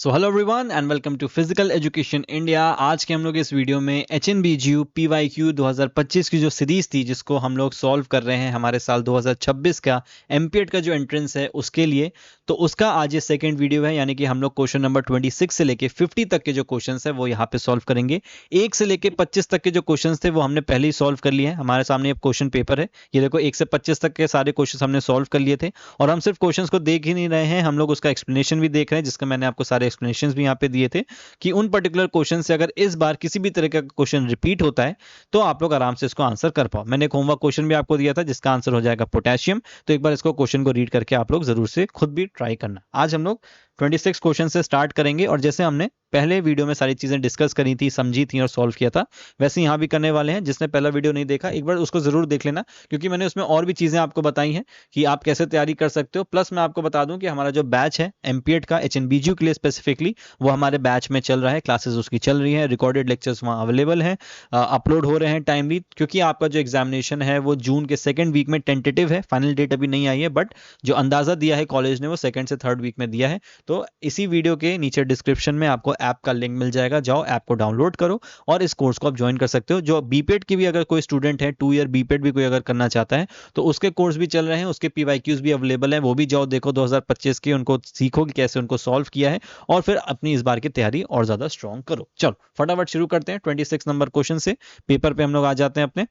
So hello everyone and welcome to physical education India. आज के हम लोग इस वीडियो में HNBGU PYQ 2025 की जो सीरीज थी जिसको हम लोग सॉल्व कर रहे हैं हमारे साल 2026 का एमपीएड का जो एंट्रेंस है उसके लिए, तो उसका आज ये सेकंड वीडियो है। यानी कि हम लोग क्वेश्चन नंबर 26 से लेके 50 तक के जो क्वेश्चंस है वो यहाँ पे सॉल्व करेंगे। 1 से लेके 25 तक के जो क्वेश्चंस थे वो हमने पहले ही सॉल्व कर लिए हैं। हमारे सामने अब क्वेश्चन पेपर है, ये देखो 1 से 25 तक के सारे क्वेश्चन हमने सॉल्व कर लिए थे। और हम सिर्फ क्वेश्चन को देख ही नहीं रहे हैं, हम लोग उसका एक्सप्लेनेशन भी देख रहे हैं, जिसका मैंने आपको सारे एक्सप्लेनेशंस भी यहाँ पे दिए थे कि उन पर्टिकुलर क्वेश्चन से अगर इस बार किसी भी तरह का क्वेश्चन रिपीट होता है तो आप लोग आराम से इसको आंसर कर पाओ। मैंने एक होमवर्क क्वेश्चन भी आपको दिया था जिसका आंसर हो जाएगा पोटेशियम, तो एक बार इसको क्वेश्चन को रीड करके आप लोग जरूर से खुद भी ट्राई करना। आज हम लोग 26 क्वेश्चन से स्टार्ट करेंगे और जैसे हमने पहले वीडियो में सारी चीजें डिस्कस करी थी, समझी थी और सॉल्व किया था, वैसे यहाँ भी करने वाले हैं। जिसने पहला वीडियो नहीं देखा एक बार उसको जरूर देख लेना, क्योंकि मैंने उसमें और भी चीजें आपको बताई हैं कि आप कैसे तैयारी कर सकते हो। प्लस मैं आपको बता दूं कि हमारा जो बैच है एमपीएड का HNBGU के लिए स्पेसिफिकली, वो हमारे बैच में चल रहा है, क्लासेस उसकी चल रही है, रिकॉर्डेड लेक्चर्स वहाँ अवेलेबल हैं, अपलोड हो रहे हैं टाइमली। क्योंकि आपका जो एग्जामिनेशन है वो जून के सेकंड वीक में टेंटेटिव है, फाइनल डेट अभी नहीं आई है, बट जो अंदाजा दिया है कॉलेज ने वो सेकंड से थर्ड वीक में दिया है। तो इसी वीडियो के नीचे डिस्क्रिप्शन में आपको ऐप का लिंक मिल जाएगा, जाओ ऐप को डाउनलोड करो और इस कोर्स को आप ज्वाइन कर सकते हो। जो बीपेड की भी अगर कोई स्टूडेंट है, 2 ईयर बीपेड भी कोई अगर करना चाहता है तो उसके कोर्स भी चल रहे हैं, उसके पीवाईक्यूज भी अवेलेबल हैं, वो भी जाओ देखो 2025 के, उनको सीखो कि कैसे उनको सॉल्व किया है और फिर अपनी इस बार की तैयारी और ज्यादा स्ट्रॉन्ग करो। चलो फटाफट शुरू करते हैं 26 नंबर क्वेश्चन से। पेपर पे हम लोग आ जाते हैं अपने।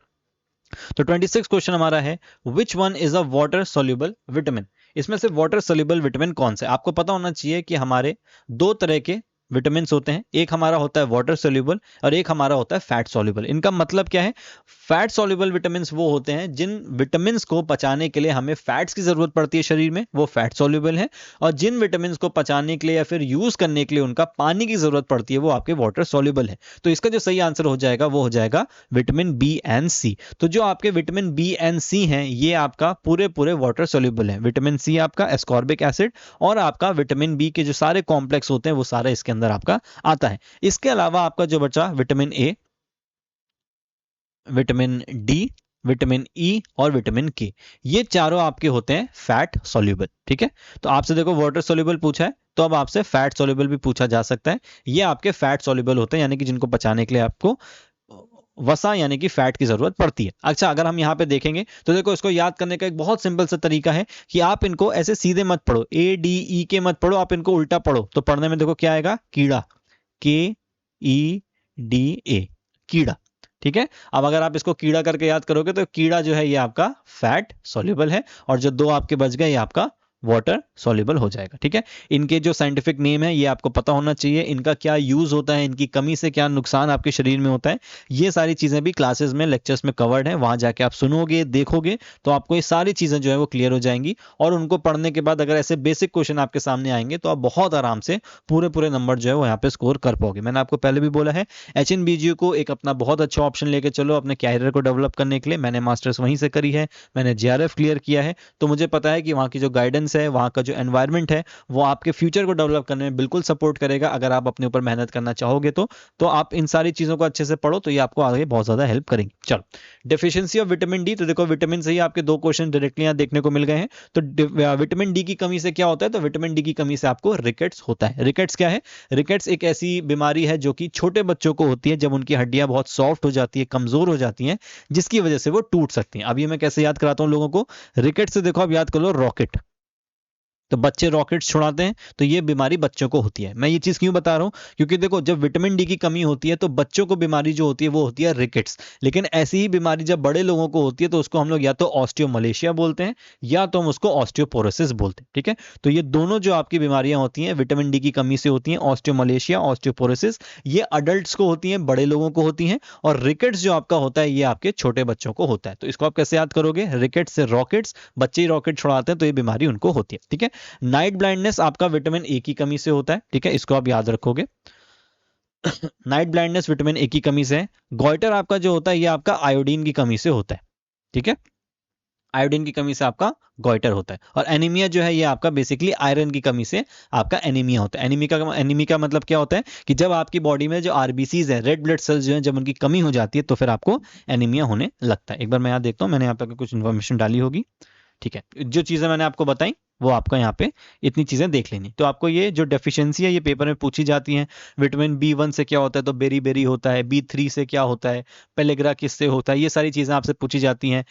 तो 26 क्वेश्चन हमारा है, which one is a water soluble vitamin. इसमें से वाटर सोल्यूबल विटामिन कौन सा है? आपको पता होना चाहिए कि हमारे दो तरह के विटामिन होते हैं, एक हमारा होता है वाटर सोल्यूबल और एक हमारा होता है फैट सोल्यूबल। इनका मतलब क्या है? फैट सोल्यूबल विटामिन वो होते हैं जिन विटामिन को पचाने के लिए हमें फैट्स की जरूरत पड़ती है शरीर में, वो फैट सोल्यूबल है। और जिन विटामिन को पचाने के लिए या फिर यूज करने के लिए उनका पानी की जरूरत पड़ती है वो आपके वाटर सोल्यूबल है। तो इसका जो सही आंसर हो जाएगा वो हो जाएगा विटामिन बी एंड सी। तो जो आपके विटामिन बी एंड सी हैं ये आपका पूरे पूरे वाटर सोल्यूबल है। विटामिन सी आपका एस्कॉर्बिक एसिड और आपका विटामिन बी के जो सारे कॉम्प्लेक्स होते हैं वो सारे इसके अंदर आपका आता है। इसके अलावा आपका जो बचा vitamin A, vitamin D, vitamin E और विटामिन के, ये चारों आपके होते हैं फैट सोल्यूबल। ठीक है, तो आपसे देखो वाटर सोल्यूबल पूछा है तो अब आपसे फैट सोल्यूबल भी पूछा जा सकता है। ये आपके फैट सोल्यूबल होते हैं, यानी कि जिनको पचाने के लिए आपको वसा यानी कि फैट की जरूरत पड़ती है। अच्छा, अगर हम यहाँ पे देखेंगे तो देखो इसको याद करने का एक बहुत सिंपल सा तरीका है कि आप इनको ऐसे सीधे मत पढ़ो, ADE के मत पढ़ो, आप इनको उल्टा पढ़ो। तो पढ़ने में देखो क्या आएगा, कीड़ा, KEDA, कीड़ा। ठीक है, अब अगर आप इसको कीड़ा करके याद करोगे तो कीड़ा जो है ये आपका फैट सॉल्युबल है और जो दो आपके बच गए ये आपका वाटर सॉल्युबल हो जाएगा। ठीक है, इनके जो साइंटिफिक नेम है ये आपको पता होना चाहिए, इनका क्या यूज होता है, इनकी कमी से क्या नुकसान आपके शरीर में होता है, ये सारी चीजें भी क्लासेस में लेक्चर्स में कवर्ड है, वहां जाके आप सुनोगे देखोगे तो आपको ये सारी चीजें जो है वो क्लियर हो जाएंगी। और उनको पढ़ने के बाद अगर ऐसे बेसिक क्वेश्चन आपके सामने आएंगे तो आप बहुत आराम से पूरे पूरे नंबर जो है वो यहाँ पे स्कोर कर पाओगे। मैंने आपको पहले भी बोला है HNBGU को एक अपना बहुत अच्छा ऑप्शन लेके चलो अपने कैरियर को डेवलप करने के लिए। मैंने मास्टर्स वहीं से करी है, मैंने JRF क्लियर किया है, तो मुझे पता है कि वहाँ की जो गाइडेंस है, वहाँ का जो एनवायरनमेंट है वो आपके फ्यूचर को डेवलप करने में बिल्कुल सपोर्ट करेगा। अगर आप अपने ऊपर मेहनत करना चाहोगे तो आप इन सारी चीजों को अच्छे से पढ़ो तो ये आपको आगे बहुत ज्यादा हेल्प करेंगे। चलो, डेफिशिएंसी ऑफ विटामिन डी, तो देखो विटामिन से ही आपके दो क्वेश्चन डायरेक्टली यहाँ देखने को मिल गए हैं। तो विटामिन डी की कमी से क्या होता है? तो विटामिन डी की कमी से आपको रिकेट्स होता है। रिकेट्स क्या है? रिकेट्स एक ऐसी बीमारी है जो कि छोटे बच्चों को होती है जब उनकी हड्डियां बहुत सॉफ्ट हो जाती है, कमजोर हो जाती हैं, जिसकी वजह से वो टूट सकती हैं। अब ये मैं कैसे याद कराता हूं लोगों को, रिकेट्स से देखो आप याद कर लो रॉकेट, तो बच्चे रॉकेट्स छुड़ाते हैं तो ये बीमारी बच्चों को होती है। मैं ये चीज क्यों बता रहा हूं, क्योंकि देखो जब विटामिन डी की कमी होती है तो बच्चों को बीमारी जो होती है वो होती है रिकेट्स। लेकिन ऐसी ही बीमारी जब बड़े लोगों को होती है तो उसको हम लोग या तो ऑस्टियोमलेशिया बोलते हैं या तो हम उसको ऑस्टियोपोरोसिस बोलते हैं। ठीक है, तो ये दोनों जो आपकी बीमारियां होती हैं विटामिन डी की कमी से होती हैं, ऑस्टियोमलेशिया, ऑस्टियोपोरोसिस, ये अडल्ट को होती हैं, बड़े लोगों को होती हैं। और रिकेट्स जो आपका होता है ये आपके छोटे बच्चों को होता है। तो इसको आप कैसे याद करोगे? रिकेट्स से रॉकेट्स, बच्चे ही रॉकेट छुड़ाते हैं तो ये बीमारी उनको होती है। ठीक है, नाइट ब्लाइंडनेस आपका विटामिन ए की कमी से होता है। ठीक है, इसको आप याद रखोगे। नाइट ब्लाइंडनेस विटामिन ए की कमी से है। गॉइटर आपका जो होता है ये आपका आयोडीन की कमी से होता है। ठीक है, आयोडीन की कमी से आपका गॉइटर होता है। और एनीमिया जो है ये आपका बेसिकली आयरन की कमी से आपका एनीमिया होता है। एनीमिया का मतलब क्या होता है कि जब आपकी बॉडी में जो आरबीसीज है, रेड ब्लड सेल्स जो है, जब उनकी कमी हो जाती है तो फिर आपको एनीमिया होने लगता है। एक बार मैं यहाँ देखता हूँ, मैंने यहाँ पे कुछ इन्फॉर्मेशन डाली होगी। ठीक है, जो चीजें मैंने आपको बताई वो आपका यहाँ पे इतनी चीजें देख लेनी। तो आपको ये जो डेफिशिएंसी है ये पेपर में पूछी जाती हैं। विटामिन B1 से क्या होता है, तो बेरी बेरी होता है। B3 से क्या होता है, पेलेग्रा किससे होता है, ये सारी चीजें आपसे पूछी जाती हैं।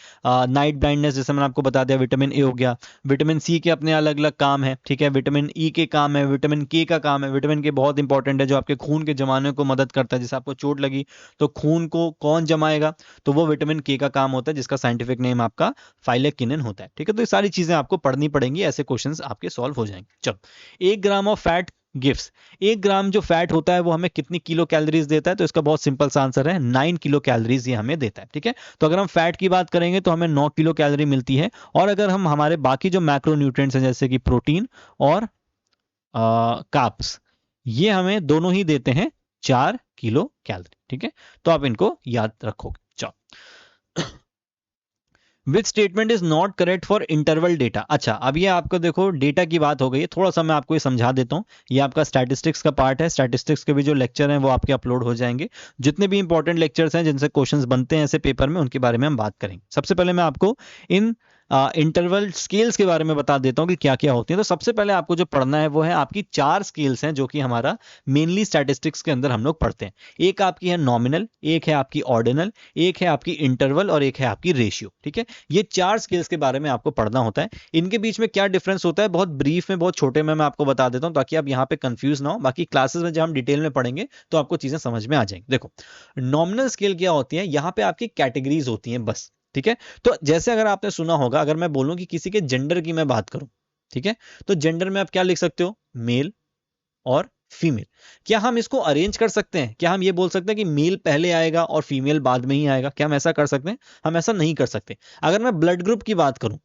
नाइट ब्लाइंडनेस जैसे मैंने आपको बता दिया, विटामिन ए हो गया। विटामिन सी के अपने अलग अलग काम है, ठीक है। विटामिन ई के काम है, विटामिन के का काम है। विटामिन के बहुत इंपॉर्टेंट है, जो आपके खून के जमाने को मदद करता है। जैसे आपको चोट लगी तो खून को कौन जमाएगा, तो वो विटामिन के का काम होता है, जिसका साइंटिफिक नेम आपका फाइलेकिनिन होता है, ठीक है। तो ये सारी चीजें आपको पढ़नी पड़ेंगी, ऐसे क्वेश्चंस आपके सॉल्व हो जाएंगे। चलो, 1 ग्राम ऑफ फैट गिव्स, 1 ग्राम जो फैट होता है वो हमें कितनी किलो कैलोरीज देता है, तो इसका बहुत सिंपल सा आंसर है 9 किलो कैलोरीज ये हमें देता है, ठीक है। तो अगर हम फैट की बात करेंगे तो हमें 9 किलो कैलोरी मिलती है। और अगर हम हमारे बाकी जो मैक्रो न्यूट्रिएंट्स हैं जैसे कि प्रोटीन और कार्ब्स, ये हमें दोनों ही देते हैं 4 किलो कैलोरी, ठीक है। तो आप इनको याद रखोगे। चलो, which statement is not correct for interval data. अच्छा, अब ये आपको देखो डेटा की बात हो गई है, थोड़ा सा मैं आपको ये समझा देता हूँ। ये आपका स्टैटिस्टिक्स का पार्ट है। स्टैटिस्टिक्स के भी जो लेक्चर हैं वो आपके अपलोड हो जाएंगे। जितने भी इंपॉर्टेंट लेक्चर्स हैं जिनसे क्वेश्चंस बनते हैं ऐसे पेपर में, उनके बारे में हम बात करेंगे। सबसे पहले मैं आपको इन इंटरवल स्केल्स के बारे में बता देता हूँ कि क्या क्या होती है। तो सबसे पहले आपको जो पढ़ना है वो है आपकी 4 स्केल्स हैं, जो कि हमारा मेनली स्टैटिस्टिक्स के अंदर हम लोग पढ़ते हैं। एक आपकी है नॉमिनल, एक है आपकी ऑर्डिनल, एक है आपकी इंटरवल और एक है आपकी रेशियो, ठीक है। ये 4 स्केल्स के बारे में आपको पढ़ना होता है। इनके बीच में क्या डिफरेंस होता है, बहुत ब्रीफ में, बहुत छोटे में मैं आपको बता देता हूँ, ताकि आप यहाँ पे कंफ्यूज ना हो। बाकी क्लासेस में जब हम डिटेल में पढ़ेंगे तो आपको चीजें समझ में आ जाएंगी। देखो, नॉमिनल स्केल क्या होती है, यहाँ पे आपकी कैटेगरीज होती हैं बस, ठीक है। तो जैसे अगर आपने सुना होगा, अगर मैं बोलूं कि किसी के जेंडर की मैं बात करूं, ठीक है, तो जेंडर में आप क्या लिख सकते हो, मेल और फीमेल। क्या हम इसको अरेंज कर सकते हैं, क्या हम ये बोल सकते हैं कि मेल पहले आएगा और फीमेल बाद में ही आएगा, क्या हम ऐसा कर सकते हैं? हम ऐसा नहीं कर सकते। अगर मैं ब्लड ग्रुप की बात करूं,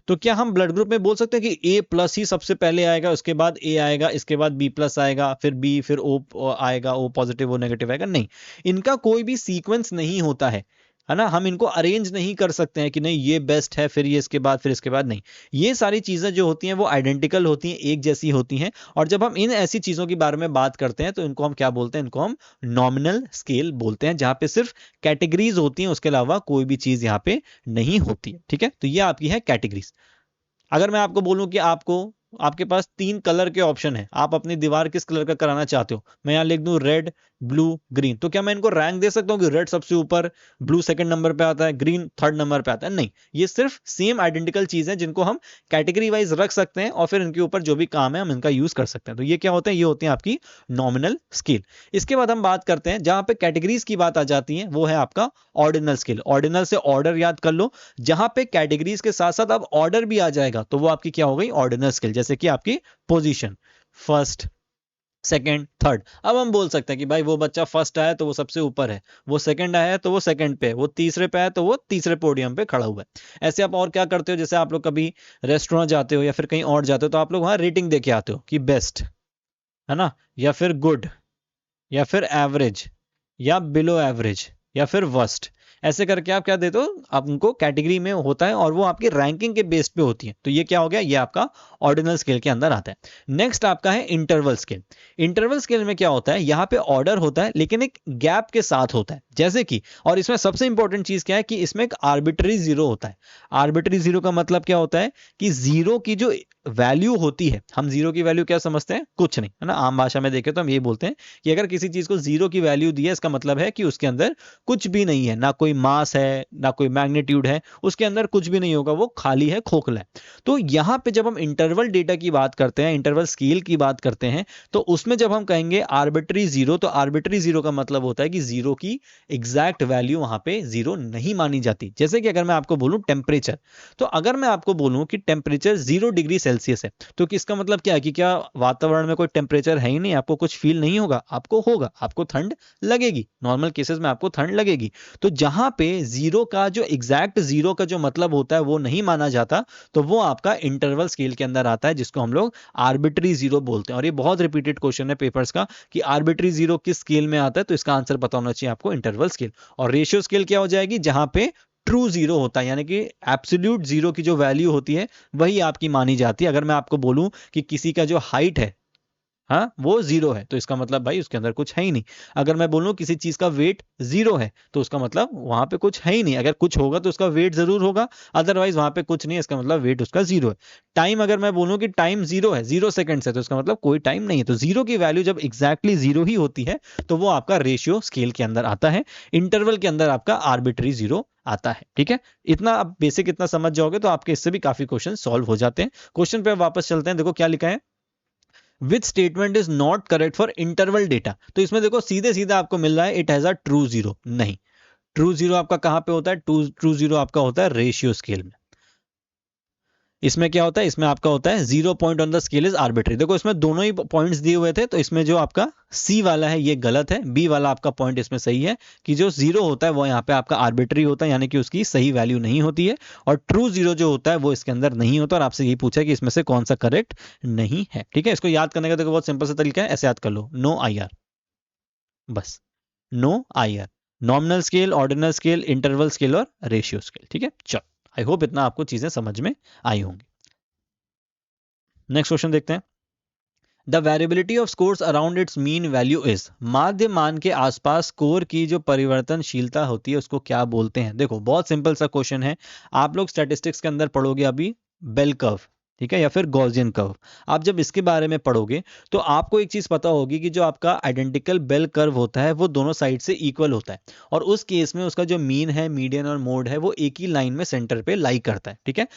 तो क्या हम ब्लड ग्रुप में बोल सकते हैं कि A+ ही सबसे पहले आएगा, उसके बाद A आएगा, इसके बाद B+ आएगा, फिर B, फिर O आएगा, O पॉजिटिव O नेगेटिव आएगा? नहीं, इनका कोई भी सीक्वेंस नहीं होता है ना। हम इनको अरेंज नहीं कर सकते हैं कि नहीं ये बेस्ट है, फिर ये इसके बाद, फिर इसके बाद, नहीं। ये सारी चीजें जो होती हैं वो आइडेंटिकल होती हैं, एक जैसी होती हैं। और जब हम इन ऐसी चीजों के बारे में बात करते हैं तो इनको हम क्या बोलते हैं, इनको हम नॉमिनल स्केल बोलते हैं, जहां पे सिर्फ कैटेगरीज होती हैं, उसके अलावा कोई भी चीज यहाँ पे नहीं होती है, ठीक है। तो ये आपकी है कैटेगरीज। अगर मैं आपको बोलूं कि आपके पास 3 कलर के ऑप्शन है, आप अपनी दीवार किस कलर का कराना चाहते हो, मैं यहां लिख दूं रेड, ब्लू, ग्रीन, तो क्या मैं इनको रैंक दे सकता हूं कि रेड सबसे ऊपर, ब्लू सेकंड नंबर पे आता है, ग्रीन थर्ड नंबर पे आता है? नहीं, ये सिर्फ सेम आइडेंटिकल चीज है जिनको हम कैटेगरी वाइज रख सकते हैं और फिर इनके ऊपर जो भी काम है हम इनका यूज कर सकते हैं। तो ये क्या होते हैं, ये होते हैं आपकी नॉमिनल स्केल। इसके बाद हम बात करते हैं, जहां पे कैटेगरीज की बात आ जाती है, वो है आपका ऑर्डिनल स्केल। ऑर्डिनल से ऑर्डर याद कर लो, जहां पे कैटेगरीज के साथ साथ अब ऑर्डर भी आ जाएगा, तो वो आपकी क्या हो गई, ऑर्डिनल स्केल। जैसे कि आपकी पोजीशन, फर्स्ट, सेकंड, थर्ड। अब हम बोल सकते हैं कि भाई वो बच्चा फर्स्ट आया तो वो सबसे ऊपर है, वो सेकंड आया तो वो सेकंड पे है, वो तीसरे पे आया तो वो तीसरे पोडियम पे खड़ा हुआ है। ऐसे आप और क्या करते हो, जैसे आप लोग कभी रेस्टोरेंट जाते हो या फिर कहीं और जाते हो, तो आप लोग वहां रेटिंग देके आते हो कि बेस्ट है ना, या फिर गुड, या फिर एवरेज, या बिलो एवरेज, या फिर वर्स्ट। ऐसे करके आप क्या देते हो, आप उनको कैटेगरी में होता है और वो आपकी रैंकिंग के बेस पे होती है। तो ये क्या हो गया, ये आपका ऑर्डिनल स्केल के अंदर आता है। नेक्स्ट आपका है इंटरवल स्केल। इंटरवल स्केल में क्या होता है, यहाँ पे ऑर्डर होता है लेकिन एक गैप के साथ होता है। जैसे कि, और इसमें सबसे इंपॉर्टेंट चीज क्या है कि इसमें एक आर्बिट्री जीरो होता है। आर्बिट्री जीरो का मतलब क्या होता है कि जीरो की जो वैल्यू होती है, हम जीरो की वैल्यू क्या समझते हैं, कुछ नहीं, है ना। आम भाषा में देखें तो हम ये बोलते हैं कि अगर किसी चीज को जीरो की वैल्यू दी है, इसका मतलब है कि उसके अंदर कुछ भी नहीं है, ना कोई मास है, ना कोई मैग्नीट्यूड है, उसके अंदर कुछ भी नहीं होगा, वो खाली है, खोखला है। तो यहां पे जब हम इंटरवल डेटा की बात करते हैं, इंटरवल स्केल की बात करते हैं, तो उसमें जब हम कहेंगे आर्बिट्री जीरो, तो आर्बिट्री जीरो का मतलब होता है कि जीरो की एग्जैक्ट वैल्यू वहां पे जीरो नहीं मानी जाती। जैसे कि अगर मैं आपको बोलूं टेम्परेचर, तो अगर मैं आपको बोलूं कि टेम्परेचर 0 डिग्री सेल्सियस है, तो इसका मतलब क्या है कि क्या वातावरण में कोई टेम्परेचर है ही नहीं, आपको कुछ फील नहीं होगा? आपको होगा, आपको ठंड लगेगी, नॉर्मल केसेस में आपको ठंड लगेगी। तो जहां पे जीरो का जो एग्जैक्ट जीरो का जो मतलब होता है वो नहीं माना जाता, तो वो आपका इंटरवल स्केल के अंदर आता है, जिसको हम लोग आर्बिट्री जीरो बोलते हैं। और ये बहुत रिपीटेड क्वेश्चन है पेपर्स का कि आर्बिट्री जीरो किस स्केल में आता है, तो इसका आंसर पता होना चाहिए आपको, इंटरवल स्केल। और रेशियो स्केल क्या हो जाएगी, जहां पे ट्रू जीरो होता है, यानी कि एब्सोल्यूट जीरो की जो वैल्यू होती है वही आपकी मानी जाती है। अगर मैं आपको बोलूं कि किसी का जो हाइट है हाँ वो जीरो है, तो इसका मतलब भाई उसके अंदर कुछ है ही नहीं। अगर मैं बोलूं किसी चीज का वेट जीरो है तो उसका मतलब वहां पे कुछ है ही नहीं, अगर कुछ होगा तो उसका वेट जरूर होगा, अदरवाइज वहां पे कुछ नहीं है, इसका मतलब वेट उसका जीरो है। टाइम, अगर मैं बोलूं कि टाइम जीरो है, 0 सेकंड्स है, तो इसका मतलब कोई टाइम नहीं है। तो जीरो की वैल्यू जब एग्जैक्टली जीरो ही होती है तो वो आपका रेशियो स्केल के अंदर आता है, इंटरवल के अंदर आपका आर्बिट्री जीरो आता है। ठीक है, इतना आप बेसिक इतना समझ जाओगे तो आपके इससे भी काफी क्वेश्चन सॉल्व हो जाते हैं। क्वेश्चन पे वापस चलते हैं, देखो क्या लिखा है, which statement is not correct for interval data. तो इसमें देखो सीधे सीधे आपको मिल रहा है it has a true zero, नहीं, ट्रू जीरो आपका कहां पे होता है, ट्रू जीरो आपका होता है रेशियो स्केल में। इसमें क्या होता है, इसमें आपका होता है 0 point on the scale is arbitrary. देखो इसमें दोनों ही पॉइंट्स दिए हुए थे, तो इसमें जो आपका सी वाला है ये गलत है, बी वाला आपका पॉइंट इसमें सही है कि जो जीरो होता है वो यहाँ पे आपका आर्बिट्री होता है, यानी कि उसकी सही वैल्यू नहीं होती है, और ट्रू जीरो जो होता है वो इसके अंदर नहीं होता। और आपसे यही पूछा कि इसमें से कौन सा करेक्ट नहीं है। ठीक है, इसको याद करने का देखो बहुत सिंपल सा तरीका है, ऐसे याद कर लो, नो आई आर, बस no I R, nominal scale, ordinal scale, interval scale और रेशियो स्केल। ठीक है, चलो आई होप इतना आपको चीजें समझ में आई होंगी। नेक्स्ट क्वेश्चन देखते हैं, the variability of scores around its mean value is, माध्य मान के आसपास स्कोर की जो परिवर्तनशीलता होती है उसको क्या बोलते हैं। देखो बहुत सिंपल सा क्वेश्चन है, आप लोग स्टैटिस्टिक्स के अंदर पढ़ोगे अभी बेल कर्व, ठीक है, या फिर गॉसियन कर्व। आप जब इसके बारे में पढ़ोगे तो आपको एक चीज पता होगी कि जो आपका आइडेंटिकल बेल कर्व होता है वो दोनों साइड से इक्वल होता है, और उस केस में उसका जो मीन है, मीडियन और मोड है वो एक ही लाइन में सेंटर पे लाई करता है। ठीक है,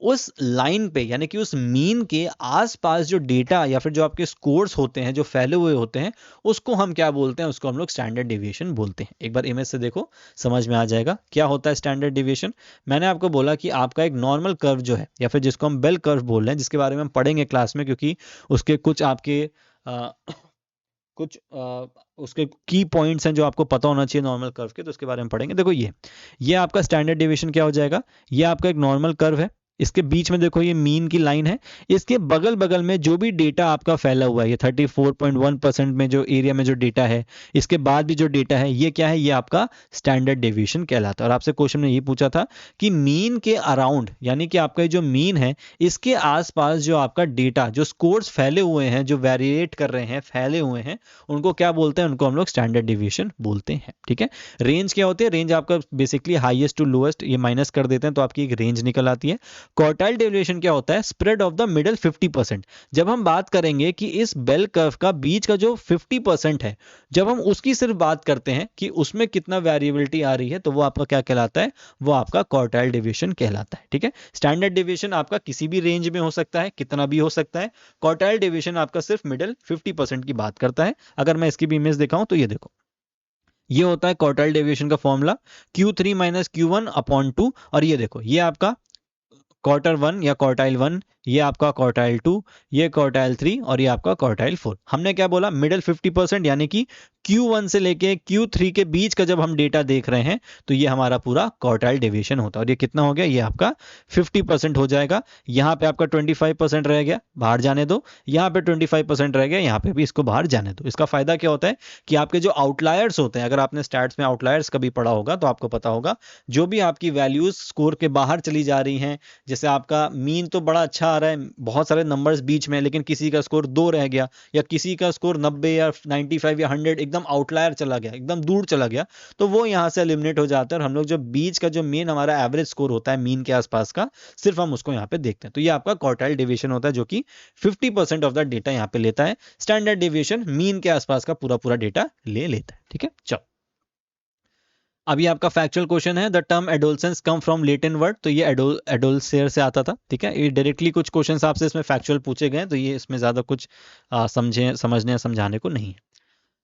उस लाइन पे यानी कि उस मीन के आसपास जो डेटा या फिर जो आपके स्कोर्स होते हैं जो फैले हुए होते हैं उसको हम क्या बोलते हैं, उसको हम लोग स्टैंडर्ड डेविएशन बोलते हैं। एक बार इमेज से देखो समझ में आ जाएगा क्या होता है स्टैंडर्ड डेविएशन। मैंने आपको बोला कि आपका एक नॉर्मल कर्व जो है या फिर जिसको हम बेल कर्व बोल रहे हैं, जिसके बारे में हम पढ़ेंगे क्लास में, क्योंकि उसके कुछ आपके कुछ उसके की पॉइंट्स हैं जो आपको पता होना चाहिए नॉर्मल कर्व के, तो उसके बारे में पढ़ेंगे। देखो ये आपका स्टैंडर्ड डेविएशन क्या हो जाएगा, ये आपका एक नॉर्मल कर्व है, इसके बीच में देखो ये मीन की लाइन है, इसके बगल बगल में जो भी डेटा आपका फैला हुआ है, ये 34.1% में जो एरिया में जो डेटा है, इसके बाद भी जो डेटा है ये क्या है, ये आपका स्टैंडर्ड डेविएशन कहलाता है। और आपसे क्वेश्चन में ये पूछा था कि मीन के अराउंड, यानी कि आपका जो मीन है इसके आसपास जो आपका डेटा, जो स्कोर्स फैले हुए हैं, जो वेरिएट कर रहे हैं, फैले हुए हैं, उनको क्या बोलते हैं, उनको हम लोग स्टैंडर्ड डेविएशन बोलते हैं। ठीक है, रेंज क्या होती है, रेंज आपका बेसिकली हाईएस्ट टू लोएस्ट, ये माइनस कर देते हैं तो आपकी एक रेंज निकल आती है। क्वार्टाइल डेविएशन क्या होता है, स्प्रेड ऑफ द मिडल 50%। जब हम बात करेंगे कि इस बेल कर्व का बीच का जो 50% है, जब हम उसकी सिर्फ बात करते हैं कि उसमें कितना वेरिएबिलिटी आ रही है, तो वो आपका क्या कहलाता है, वो आपका क्वार्टाइल डेविएशन कहलाता है। ठीक है, स्टैंडर्ड डेविएशन आपका किसी भी रेंज में हो सकता है, कितना भी हो सकता है, क्वार्टाइल डेविएशन आपका सिर्फ मिडल 50% की बात करता है। अगर मैं इसकी भी इमेज दिखाऊं तो ये देखो, ये होता है क्वार्टाइल डेविएशन का formula Q3 minus Q1 upon 2, और ये देखो ये आपका क्वार्टर 1 या क्वार्टाइल 1, ये आपका क्वार्टाइल 2, ये क्वार्टाइल 3 और ये आपका क्वार्टाइल 4। हमने क्या बोला, मिडिल 50%, यानी कि Q1 से लेके Q3 के बीच का जब हम डेटा देख रहे हैं तो ये हमारा पूरा क्वार्टाइल डेविएशन होता है। और ये कितना हो गया, ये आपका 50% हो जाएगा। यहाँ पे आपका 25% रह गया, बाहर जाने दो, यहाँ पे 25% रह गया, यहाँ पे भी इसको बाहर जाने दो। इसका फायदा क्या होता है कि आपके जो आउटलायर्स होते हैं, अगर आपने स्टैट्स में आउटलायर्स कभी पढ़ा होगा तो आपको पता होगा, जो भी आपकी वैल्यूज स्कोर के बाहर चली जा रही हैं, जैसे आपका मीन तो बड़ा अच्छा आ रहा है, बहुत सारे नंबर्स बीच में, लेकिन किसी का स्कोर 2 रह गया, या किसी का स्कोर 90 या 95 या 100 एकदम आउटलायर चला गया, एकदम दूर चला गया, तो वो यहां से एलिमिनेट हो जाता है। और हम लोग जो बीच का जो मेन हमारा एवरेज स्कोर होता है मीन के आसपास का, सिर्फ हम उसको यहाँ पे देखते हैं। तो ये आपका क्वार्टाइल डेविएशन होता है जो कि 50% ऑफ द डेटा यहाँ पे लेता है। स्टैंडर्ड डेविएशन मीन के आसपास का पूरा पूरा डेटा ले लेता है। ठीक है, चलो अभी आपका फैक्चुअल क्वेश्चन है, the term adolescence come from Latin word, तो ये एडोलसेयर से आता था। ठीक है, ये डायरेक्टली कुछ क्वेश्चंस आपसे इसमें फैक्चुअल पूछे गए, तो ये इसमें ज्यादा कुछ समझने समझाने को नहीं है।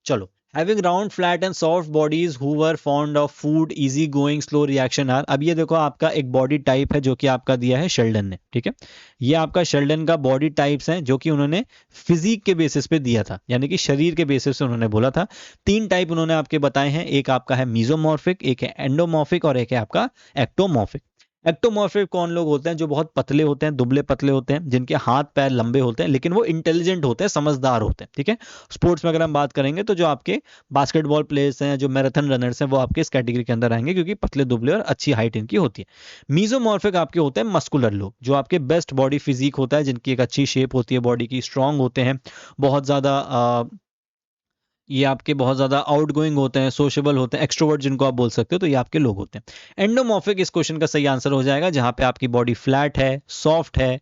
चलो, having round flat and soft bodies who were fond of food, easy going, slow reaction are. अब ये देखो आपका एक बॉडी टाइप है जो कि आपका दिया है शेल्डन ने। ठीक है, ये आपका शेल्डन का बॉडी टाइप्स हैं जो कि उन्होंने फिजिक के बेसिस पे दिया था, यानी कि शरीर के बेसिस पे उन्होंने बोला था। 3 टाइप उन्होंने आपके बताए हैं, एक आपका है मीजोमॉर्फिक, एक है एंडोमॉर्फिक और एक है आपका एक्टोमॉर्फिक। एक्टोमॉर्फिक कौन लोग होते हैं? जो बहुत पतले होते हैं, दुबले पतले होते हैं, जिनके हाथ पैर लंबे होते हैं, लेकिन वो इंटेलिजेंट होते हैं, समझदार होते हैं। ठीक है, स्पोर्ट्स में अगर हम बात करेंगे तो जो आपके बास्केटबॉल प्लेयर्स हैं, जो मैराथन रनर्स हैं, वो आपके इस कैटेगरी के अंदर आएंगे, क्योंकि पतले दुबले और अच्छी हाइट इनकी होती है। मीजोमॉर्फिक आपके होते हैं मस्कुलर लोग, जो आपके बेस्ट बॉडी फिजिक होता है, जिनकी एक अच्छी शेप होती है बॉडी की, स्ट्रांग होते हैं, बहुत ज़्यादा ये आपके बहुत ज़्यादा आउट गोइंग होते हैं, सोशेबल होते हैं, एक्सट्रोवर्ट जिनको आप बोल सकते हो, तो ये आपके लोग होते हैं। एंडोमॉर्फिक इस क्वेश्चन का सही आंसर हो जाएगा, जहां पे आपकी बॉडी फ्लैट है, सॉफ्ट है,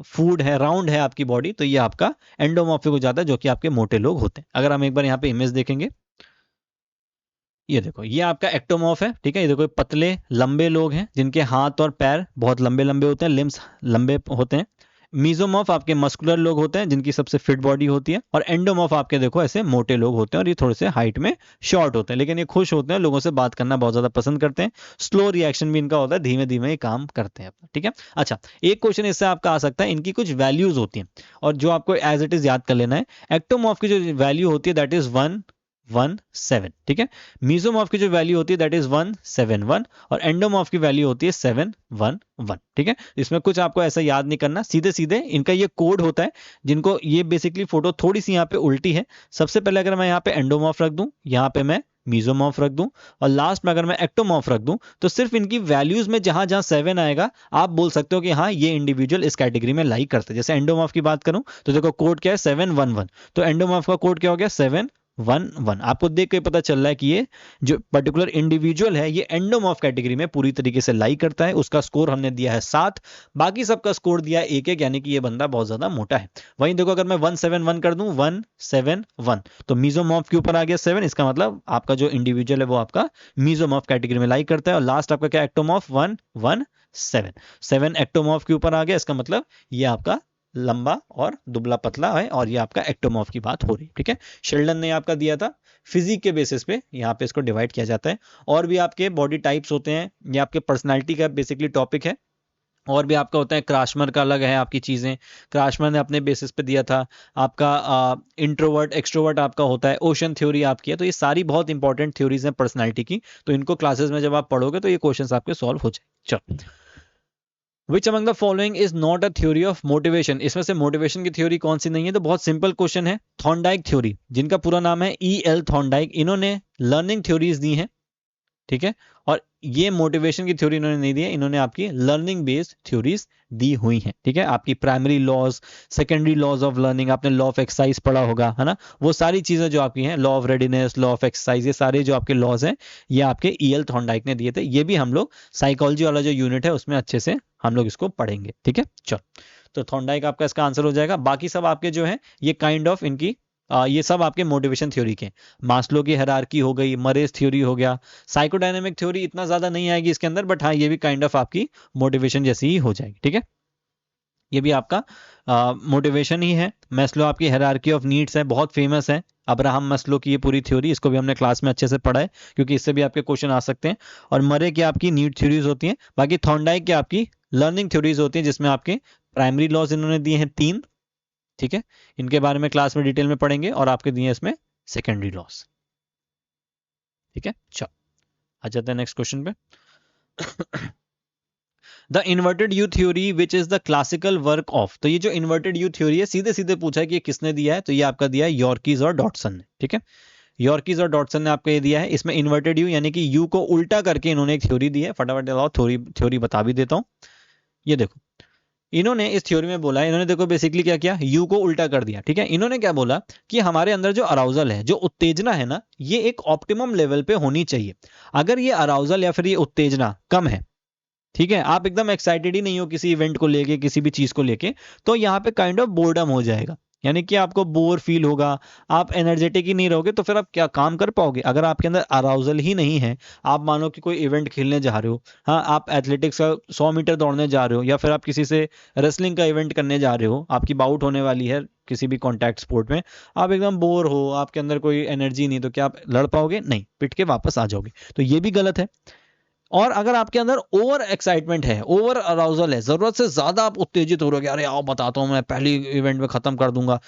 फूड है, राउंड है आपकी बॉडी, तो ये आपका एंडोमॉर्फिक हो जाता है, जो कि आपके मोटे लोग होते हैं। अगर हम एक बार यहाँ पे इमेज देखेंगे, ये देखो, ये आपका एक्टोमॉर्फ है। ठीक है, ये देखो पतले लंबे लोग हैं, जिनके हाथ और पैर बहुत लंबे लंबे होते हैं, लिम्स लंबे होते हैं। मीजोमॉर्फ आपके मस्कुलर लोग होते हैं, जिनकी सबसे फिट बॉडी होती है। और एंडोमॉर्फ आपके देखो ऐसे मोटे लोग होते हैं, और ये थोड़े से हाइट में शॉर्ट होते हैं, लेकिन ये खुश होते हैं, लोगों से बात करना बहुत ज्यादा पसंद करते हैं। स्लो रिएक्शन भी इनका होता है, धीमे धीमे ये काम करते हैं। ठीक है, अच्छा, एक क्वेश्चन इससे आपका आ सकता है, इनकी कुछ वैल्यूज होती हैं, और जो आपको एज इट इज याद कर लेना है। एक्टोमॉर्फ की जो वैल्यू होती है दैट इज 117। ठीक है, मीजोमॉर्फ की जो वैल्यू होती है दैट इज 171, और एंडोमॉर्फ की वैल्यू होती है 711। ठीक है, इसमें कुछ आपको ऐसा याद नहीं करना, सीधे सीधे इनका ये कोड होता है, जिनको ये बेसिकली फोटो थोड़ी सी यहाँ पे उल्टी है। सबसे पहले अगर मैं यहाँ पे एंडोमॉर्फ रख दूं, यहाँ पे मैं मीजोमॉर्फ रख दूं, और लास्ट में अगर मैं एक्टोमॉर्फ रख दूं, तो सिर्फ इनकी वैल्यूज में जहां जहां 7 आएगा, आप बोल सकते हो कि हाँ ये इंडिविजुअल इस कैटेगरी में लाई करते हैं। जैसे एंडोमॉर्फ की बात करूं तो देखो कोड क्या है, 711, तो एंडोमॉर्फ का कोड क्या हो गया, 711। आपको देख के पता चल रहा है कि ये जो पर्टिकुलर इंडिविजुअल है, ये एंडोमॉर्फ कैटेगरी में पूरी तरीके से लाई करता है। उसका स्कोर हमने दिया है 7, बाकी सबका स्कोर दिया है 1-1, यानी कि ये बंदा बहुत ज्यादा मोटा है। वहीं देखो, अगर मैं 171 कर दूं, 171, तो मीजोमॉर्फ के ऊपर आ गया 7, इसका मतलब आपका जो इंडिविजुअल है वो आपका मीजोमॉर्फ कैटेगरी में लाई करता है। और लास्ट आपका क्या, एक्टोमॉर्फ, 117 एक्टोमॉर्फ के ऊपर आ गया, इसका मतलब ये आपका लंबा और दुबला पतला है, और ये आपका एक्टोमॉर्फ की बात हो रही है। ठीक है, शेल्डन ने आपका दिया था फिजिक के बेसिस पे, यहाँ पे इसको डिवाइड किया जाता है। और भी आपके बॉडी टाइप्स होते हैं, ये आपके पर्सनालिटी का बेसिकली टॉपिक है। और भी आपका होता है, क्राशमर का अलग है आपकी चीजें, क्राशमर ने अपने बेसिस पे दिया था। आपका इंट्रोवर्ट एक्सट्रोवर्ट आपका होता है, ओशन थ्योरी आपकी है। तो ये सारी बहुत इंपॉर्टेंट थ्योरीज हैं पर्सनालिटी की, तो इनको क्लासेस में जब आप पढ़ोगे तो ये क्वेश्चंस आपके सॉल्व हो जाए। चलो, which among the following is not a theory of motivation? इसमें से मोटिवेशन की थ्योरी कौन सी नहीं है? तो बहुत सिंपल क्वेश्चन है, थॉर्नडाइक थ्योरी, जिनका पूरा नाम है E.L. थॉर्नडाइक, इन्होंने लर्निंग थ्योरीज दी हैं। ठीक है, और ये मोटिवेशन की थ्योरी इन्होंने नहीं दी है, इन्होंने आपकी लर्निंग बेस्ड थ्योरीज दी हुई हैं। ठीक है, आपकी primary laws, secondary laws of learning, आपने लॉ ऑफ एक्सरसाइज पढ़ा होगा, है ना, वो सारी चीजें जो आपकी हैं, law of readiness, law of exercise, ये सारे जो आपके लॉज हैं, ये आपके E.L. थॉर्नडाइक ने दिए थे। ये भी हम लोग साइकोलॉजी वाला जो यूनिट है उसमें अच्छे से हम लोग इसको पढ़ेंगे। ठीक है, चलो, तो थॉर्नडाइक आपका इसका आंसर हो जाएगा। बाकी सब आपके जो है ये काइंड ऑफ इनकी ये सब आपके मोटिवेशन थ्योरी के, मास्लो की हायरार्की हो गई, मरेज थ्योरी हो गया, साइकोडायनेमिक थ्योरी इतना ज्यादा नहीं आएगी इसके अंदर, बट हाँ ये भी काइंड ऑफ आपकी मोटिवेशन जैसी ही हो जाएगी। ठीक है, ये भी आपका मोटिवेशन ही है। मैस्लो आपकी हायरार्की ऑफ नीड्स है, बहुत फेमस है, अब्राहम मैस्लो की ये पूरी थ्योरी, इसको भी हमने क्लास में अच्छे से पढ़ा है, क्योंकि इससे भी आपके क्वेश्चन आ सकते हैं। और मरे की आपकी नीड थ्योरीज होती हैं, बाकी थॉर्नडाइक की आपकी लर्निंग थ्योरीज होती हैं, जिसमें आपके प्राइमरी लॉज इन्होंने दिए हैं 3। ठीक है, इनके बारे में क्लास में डिटेल में पढ़ेंगे, और आपके दिए इसमें सेकेंडरी लॉस। ठीक है, चलो आ जाते हैं नेक्स्ट क्वेश्चन पे। The inverted you theory which is the classical work of? तो ये जो इन्वर्टेड यू थ्योरी है, सीधे सीधे पूछा है कि ये किसने दिया है, तो ये आपका दिया है यॉर्कीज और डॉटसन ने। ठीक है, यॉर्कीज और डॉटसन ने आपको ये दिया है। इसमें इन्वर्टेड यू यानी कि यू को उल्टा करके इन्होंने एक थ्योरी दी है। फटाफट थ्योरी बता भी देता हूं। ये देखो, इन्होंने इस थ्योरी में बोला, इन्होंने देखो बेसिकली क्या किया, यू को उल्टा कर दिया। ठीक है, इन्होंने क्या बोला कि हमारे अंदर जो अराउजल है, जो उत्तेजना है ना, ये एक ऑप्टिमम लेवल पे होनी चाहिए। अगर ये अराउजल या फिर ये उत्तेजना कम है, ठीक है, आप एकदम एक्साइटेड ही नहीं हो किसी इवेंट को लेके, किसी भी चीज को लेके, तो यहाँ पे काइंड ऑफ बोर्डम हो जाएगा, यानी कि आपको बोर फील होगा, आप एनर्जेटिक ही नहीं रहोगे, तो फिर आप क्या काम कर पाओगे? अगर आपके अंदर अराउजल ही नहीं है, आप मानो कि कोई इवेंट खेलने जा रहे हो, हाँ, आप एथलेटिक्स का 100 मीटर दौड़ने जा रहे हो, या फिर आप किसी से रेसलिंग का इवेंट करने जा रहे हो, आपकी बाउट होने वाली है किसी भी कॉन्टैक्ट स्पोर्ट में, आप एकदम बोर हो, आपके अंदर कोई एनर्जी नहीं, तो क्या आप लड़ पाओगे? नहीं, पिट के वापस आ जाओगे। तो ये भी गलत है। और अगर आपके अंदर ओवर एक्साइटमेंट है, ओवर अराउजल है, जरूरत से ज्यादा आप उत्तेजित हो रहे हो, अरे आओ बताता हूं, मैं पहली इवेंट में खत्म कर दूंगा,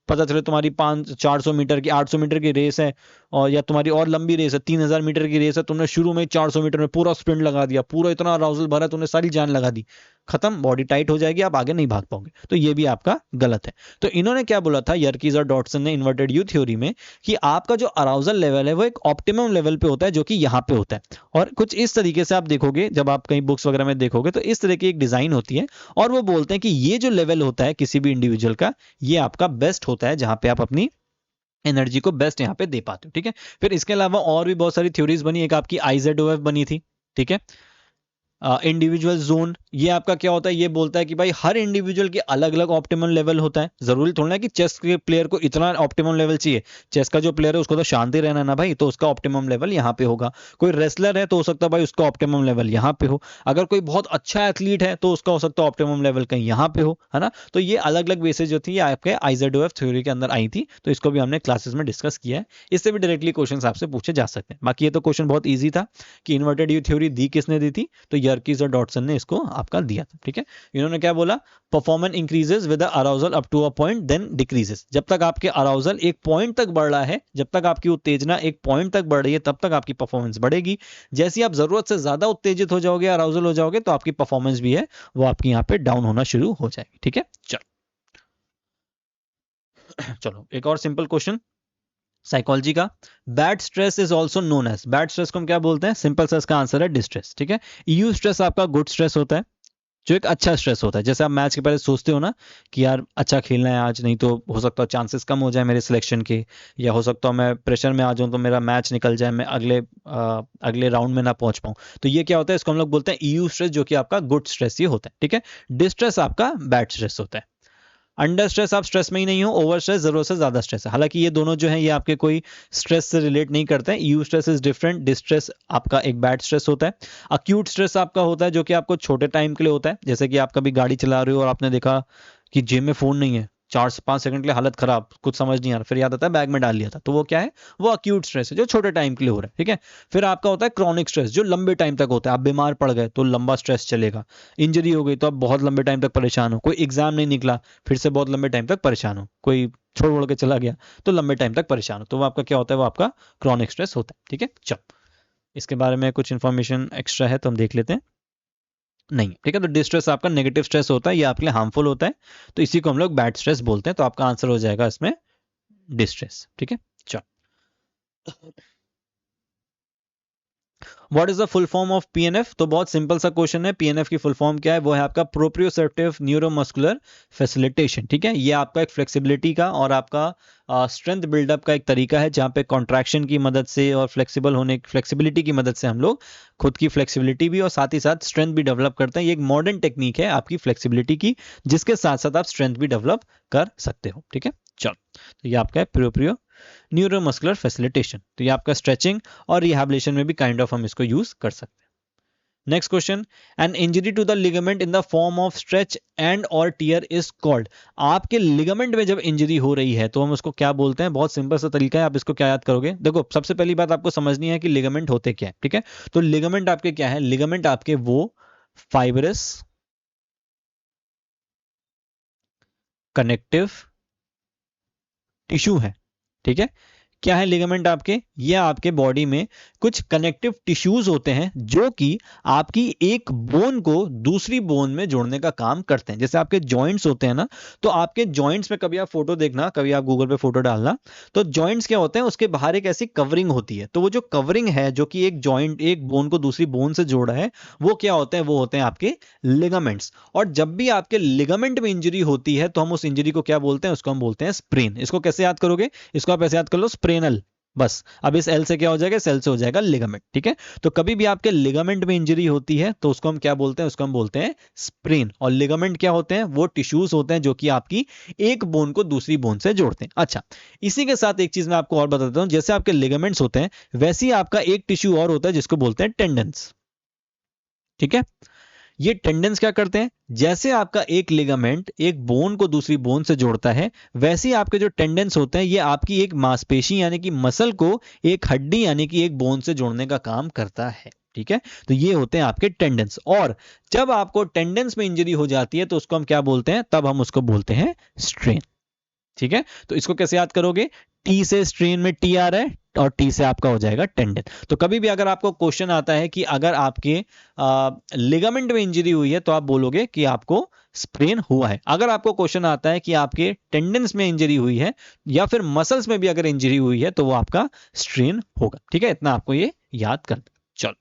पता चले तुम्हारी 400 मीटर की 800 मीटर की रेस है, और या तुम्हारी और लंबी रेस है 3000 मीटर की रेस है, तुमने शुरू में 400 मीटर में पूरा स्प्रिंट लगा दिया, पूरा इतना अराउजल भरा, तुमने सारी जान लगा दी, खत्म, बॉडी टाइट हो जाएगी, आप आगे नहीं भाग पाओगे। तो ये भी आपका गलत है। तो इन्होंने क्या बोला था, यर्कीज और डॉटसन ने इन्वर्टेड यू थ्योरी में, कि आपका जो अराउजल लेवल है वो एक ऑप्टिमम लेवल पे होता है, जो कि यहाँ पे होता है। और कुछ इस तरीके से आप देखोगे, जब आप कहीं बुक्स वगैरह में देखोगे तो इस तरह की एक डिजाइन होती है, और वो बोलते हैं कि ये जो लेवल होता है किसी भी इंडिविजुअल का, ये आपका बेस्ट होता है, जहां पे आप अपनी एनर्जी को बेस्ट यहाँ पे दे पाते हो। ठीक है, फिर इसके अलावा और भी बहुत सारी थ्योरीज बनी, एक आपकी IZOF बनी थी। ठीक है, इंडिविजुअल जोन, ये आपका क्या होता है, ये बोलता है कि भाई हर इंडिविजुअल के अलग अलग ऑप्टिमम लेवल होता है। जरूरी थोड़ा ना कि चेस के प्लेयर को इतना ऑप्टिमम लेवल चाहिए, चेस का जो प्लेयर है उसको तो शांति रहना ना भाई, तो उसका ऑप्टिमम लेवल यहाँ पे होगा। कोई रेसलर है तो हो सकता है भाई उसका ऑप्टिमम लेवल यहाँ पे हो, अगर कोई बहुत अच्छा एथलीट है तो उसका हो सकता है ऑप्टिमम लेवल कहीं यहाँ पे हो, है ना। तो ये अलग अलग बेसिस जो थी आपके IZOF थ्योरी के अंदर आई थी, तो इसको भी हमने क्लासेस में डिस्कस किया है। इससे भी डायरेक्टली क्वेश्चन आपसे पूछे जा सकते हैं। बाकी ये तो क्वेश्चन बहुत ईजी था कि इन्वर्टेड यू थ्योरी दी किसने दी थी, तो यर्कीज और डॉटसन ने इसको आपका दिया था। ठीक है, इन्होंने क्या बोला, performance increases with arousal up to a point then decreases. जब तक आपके अराउजल एक पॉइंट तक बढ़ रहा है, जब तक आपकी उत्तेजना एक पॉइंट तक बढ़ रही है, तब तक आपकी परफॉर्मेंस बढ़ेगी। जैसे ही आप जरूरत से ज्यादा उत्तेजित हो जाओगे, अराउजल हो जाओगे, तो आपकी परफॉर्मेंस भी है वो आपकी यहाँ पे डाउन होना शुरू हो जाएगी। ठीक है, चलो एक और सिंपल क्वेश्चन साइकोलॉजी का। Bad stress is also known as, bad stress को हम क्या बोलते हैं, सिंपल सा इसका आंसर है डिस्ट्रेस। ठीक है, ईयू स्ट्रेस आपका गुड स्ट्रेस होता है, जो एक अच्छा स्ट्रेस होता है। जैसे आप मैच के पहले सोचते हो ना कि यार अच्छा खेलना है आज, नहीं तो हो सकता है चांसेस कम हो जाए मेरे सिलेक्शन के, या हो सकता है मैं प्रेशर में आ जाऊं तो मेरा मैच निकल जाए, मैं अगले राउंड में ना पहुंच पाऊं। तो ये क्या होता है, इसको हम लोग बोलते हैं ईयू स्ट्रेस, जो कि आपका गुड स्ट्रेस ही होता है। ठीक है, डिस्ट्रेस आपका बैड स्ट्रेस होता है। अंडर स्ट्रेस आप स्ट्रेस में ही नहीं हो, ओवर स्ट्रेस जरूरत से ज्यादा स्ट्रेस है। हालांकि ये दोनों जो है ये आपके कोई स्ट्रेस से रिलेट नहीं करते हैं। You stress is different, distress आपका एक बैड स्ट्रेस होता है। अक्यूट स्ट्रेस आपका होता है जो कि आपको छोटे टाइम के लिए होता है, जैसे कि आप कभी गाड़ी चला रहे हो और आपने देखा कि जेब में फोन नहीं है, 4 से 5 सेकंड के लिए हालत खराब, कुछ समझ नहीं आ रहा, फिर याद आता है बैग में डाल लिया था, तो वो क्या है, वो अक्यूट स्ट्रेस है जो छोटे टाइम के लिए हो रहा है। ठीक है, फिर आपका होता है क्रॉनिक स्ट्रेस, जो लंबे टाइम तक होता है। आप बीमार पड़ गए तो लंबा स्ट्रेस चलेगा, इंजरी हो गई तो आप बहुत लंबे टाइम तक परेशान हो, कोई एग्जाम नहीं निकला फिर से बहुत लंबे टाइम तक परेशान हो, कोई छोड़ के चला गया तो लंबे टाइम तक परेशान हो, तो वो आपका क्या होता है, वो आपका क्रॉनिक स्ट्रेस होता है। ठीक है, चलो इसके बारे में कुछ इंफॉर्मेशन एक्स्ट्रा है तो हम देख लेते हैं। नहीं, ठीक है, तो डिस्ट्रेस आपका नेगेटिव स्ट्रेस होता है, ये आपके लिए हार्मफुल होता है, तो इसी को हम लोग बैड स्ट्रेस बोलते हैं। तो आपका आंसर हो जाएगा इसमें डिस्ट्रेस। ठीक है, चलो what is the full form of PNF, तो बहुत सिंपल सा क्वेश्चन है। PNF की फुल फॉर्म क्या है, वो है आपका प्रोप्रियोसेप्टिव न्यूरोमस्कुलर फैसिलिटेशन। ठीक है, ये आपका एक फ्लेक्सिबिलिटी का और आपका स्ट्रेंथ बिल्डअप का एक तरीका है, जहां पे कॉन्ट्रैक्शन की मदद से और फ्लेक्सिबिलिटी की मदद से हम लोग खुद की फ्लेक्सिबिलिटी भी और साथ ही साथ स्ट्रेंथ भी डेवलप करते हैं। ये एक मॉडर्न टेक्निक है आपकी फ्लेक्सिबिलिटी की, जिसके साथ साथ आप स्ट्रेंथ भी डेवलप कर सकते हो। ठीक है, चलो तो ये आपका है प्रोप्रियो न्यूरोमस्कुलर फैसिलिटेशन। तो ये आपका स्ट्रेचिंग और रिहैबिलिटेशन में भी काइंड ऑफ हम इसको यूज कर सकते हैं। Next question, an injury to the ligament in the form of stretch and or tear is called. आपके लिगामेंट में जब इंजरी हो रही है तो हम उसको क्या बोलते हैं, बहुत सिंपल सा तरीका है, आप इसको क्या याद करोगे। देखो सबसे पहली बात आपको समझनी है कि लिगामेंट होते क्या है। ठीक है, तो लिगामेंट आपके क्या है, लिगामेंट आपके वो फाइब्रस कनेक्टिव टिश्यू है। ठीक है, क्या है लिगामेंट आपके, ये आपके बॉडी में कुछ कनेक्टिव टिश्यूज होते हैं जो कि आपकी एक बोन को दूसरी बोन में जोड़ने का काम करते हैं। जैसे आपके जॉइंट्स होते हैं ना, तो आपके जॉइंट्स में कभी आप फोटो देखना, कभी आप गूगल पे फोटो डालना, तो जॉइंट्स क्या होते हैं, उसके बाहर एक ऐसी कवरिंग होती है, तो वो जो कवरिंग है जो कि एक जॉइंट एक बोन को दूसरी बोन से जोड़ा है, वो क्या होते हैं, वो होते हैं आपके लिगामेंट्स। और जब भी आपके लिगामेंट में इंजरी होती है तो हम उस इंजरी को क्या बोलते हैं, उसको हम बोलते हैं स्प्रेन। इसको कैसे याद करोगे, इसको आप ऐसे याद कर लो, स्प्रेनल, बस। अब इस एल से क्या हो जाएगा, इस एल से हो जाएगा लिगामेंट। ठीक है, तो कभी भी आपके लिगामेंट में इंजरी होती है तो उसको हम क्या बोलते हैं, उसको हम बोलते हैं स्प्रेन। और लिगामेंट क्या होते हैं, वो टिश्यूज होते हैं जो कि आपकी एक बोन को दूसरी बोन से जोड़ते हैं। अच्छा, इसी के साथ एक चीज मैं आपको और बताता हूं, जैसे आपके लिगामेंट्स होते हैं वैसे ही आपका एक टिश्यू और होता है जिसको बोलते हैं टेंडन्स। ठीक है, ये टेंडेंस क्या करते हैं, जैसे आपका एक लिगामेंट एक बोन को दूसरी बोन से जोड़ता है, वैसे ही आपके जो टेंडेंस होते हैं ये आपकी एक मांसपेशी यानी कि मसल को एक हड्डी यानी कि एक बोन से जोड़ने का काम करता है। ठीक है, तो ये होते हैं आपके टेंडेंस। और जब आपको टेंडेंस में इंजरी हो जाती है तो उसको हम क्या बोलते हैं, तब हम उसको बोलते हैं स्ट्रेन। ठीक है, तो इसको कैसे याद करोगे, टी से स्ट्रेन में टी आ रहा है और टी से आपका हो जाएगा टेंडन। तो कभी भी अगर आपको क्वेश्चन आता है कि अगर आपके लिगामेंट में इंजरी हुई है तो आप बोलोगे कि आपको स्प्रेन हुआ है। अगर आपको क्वेश्चन आता है कि आपके टेंडन्स में इंजरी हुई है या फिर मसल्स में भी अगर इंजरी हुई है तो वो आपका स्ट्रेन होगा। ठीक है, इतना आपको ये याद कर, चलो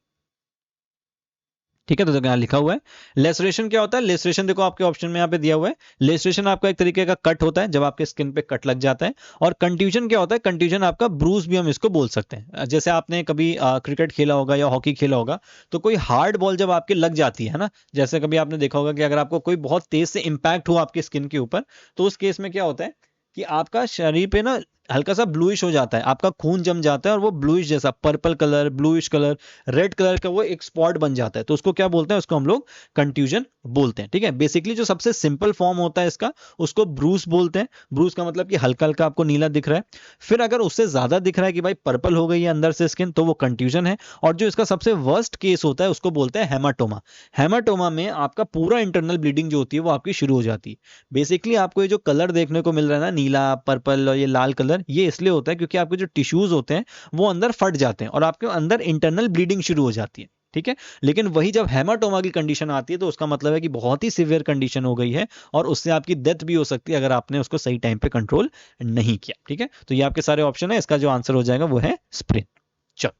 ठीक है। तो यहाँ लिखा हुआ है लेसरेशन क्या होता है। लेसरेशन देखो आपके ऑप्शन में यहाँ पे दिया हुआ है, लेसरेशन आपका एक तरीके का कट होता है जब आपके स्किन पे कट लग जाता है। और कंट्यूजन क्या होता है, कंट्यूजन आपका ब्रूज भी हम इसको बोल सकते हैं। जैसे आपने कभी क्रिकेट खेला होगा या हॉकी खेला होगा तो कोई हार्ड बॉल जब आपके लग जाती है ना, जैसे कभी आपने देखा होगा कि अगर आपको कोई बहुत तेज से इंपैक्ट हुआ आपके स्किन के ऊपर, तो उस केस में क्या होता है कि आपका शरीर पे ना हल्का सा ब्लूइश हो जाता है, आपका खून जम जाता है और वो ब्लूइश जैसा purple colour, bluish colour, red colour का वो एक स्पॉट बन जाता है। तो उसको क्या बोलते हैं, उसको हम लोग कंट्यूजन बोलते हैं। ठीक है, बेसिकली जो सबसे सिंपल फॉर्म होता है इसका उसको ब्रूस बोलते हैं। ब्रूस का मतलब कि हल्का हल्का आपको नीला दिख रहा है। फिर अगर उससे ज्यादा दिख रहा है कि भाई पर्पल हो गई है अंदर से स्किन, तो वो कंट्यूजन है। और जो इसका सबसे वर्स्ट केस होता है उसको बोलते हैं हेमाटोमा। हेमाटोमा में आपका पूरा इंटरनल ब्लीडिंग जो होती है वो आपकी शुरू हो जाती है। बेसिकली आपको ये जो कलर देखने को मिल रहा है ना, नीला, पर्पल और ये लाल कलर, ये इसलिए होता है क्योंकि आपके जो टिश्यूज होते हैं वो अंदर फट जाते हैं और आपके अंदर इंटरनल ब्लीडिंग शुरू हो जाती है। ठीक है, लेकिन वही जब हेमाटोमा की कंडीशन आती है तो उसका मतलब है कि बहुत ही सीवियर कंडीशन हो गई है और उससे आपकी डेथ भी हो सकती है अगर आपने उसको सही टाइम पे कंट्रोल नहीं किया। ठीक है, तो ये आपके सारे ऑप्शन है, इसका जो आंसर हो जाएगा वो है स्प्रेन। चलो,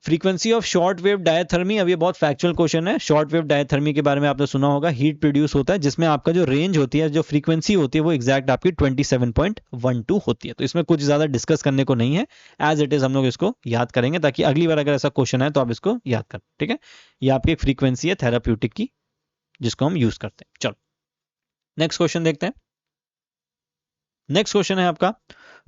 frequency of short wave diathermy, अब ये बहुत फैक्चुअल क्वेश्चन है। शॉर्ट वेव डायथर्मी के बारे में आपने सुना होगा, हीट प्रोड्यूस होता है जिसमें आपका जो रेंज होती है, जो फ्रीक्वेंसी होती है वो एग्जैक्ट आपकी 27.12 होती है। तो इसमें कुछ ज्यादा डिस्कस करने को नहीं है, एज इट इज हम लोग इसको याद करेंगे ताकि अगली बार अगर ऐसा क्वेश्चन है तो आप इसको याद कर। ठीक है, ये आपकी एक फ्रीक्वेंसी है थेराप्यूटिक की जिसको हम यूज करते हैं। चलो नेक्स्ट क्वेश्चन देखते हैं। नेक्स्ट क्वेश्चन है आपका,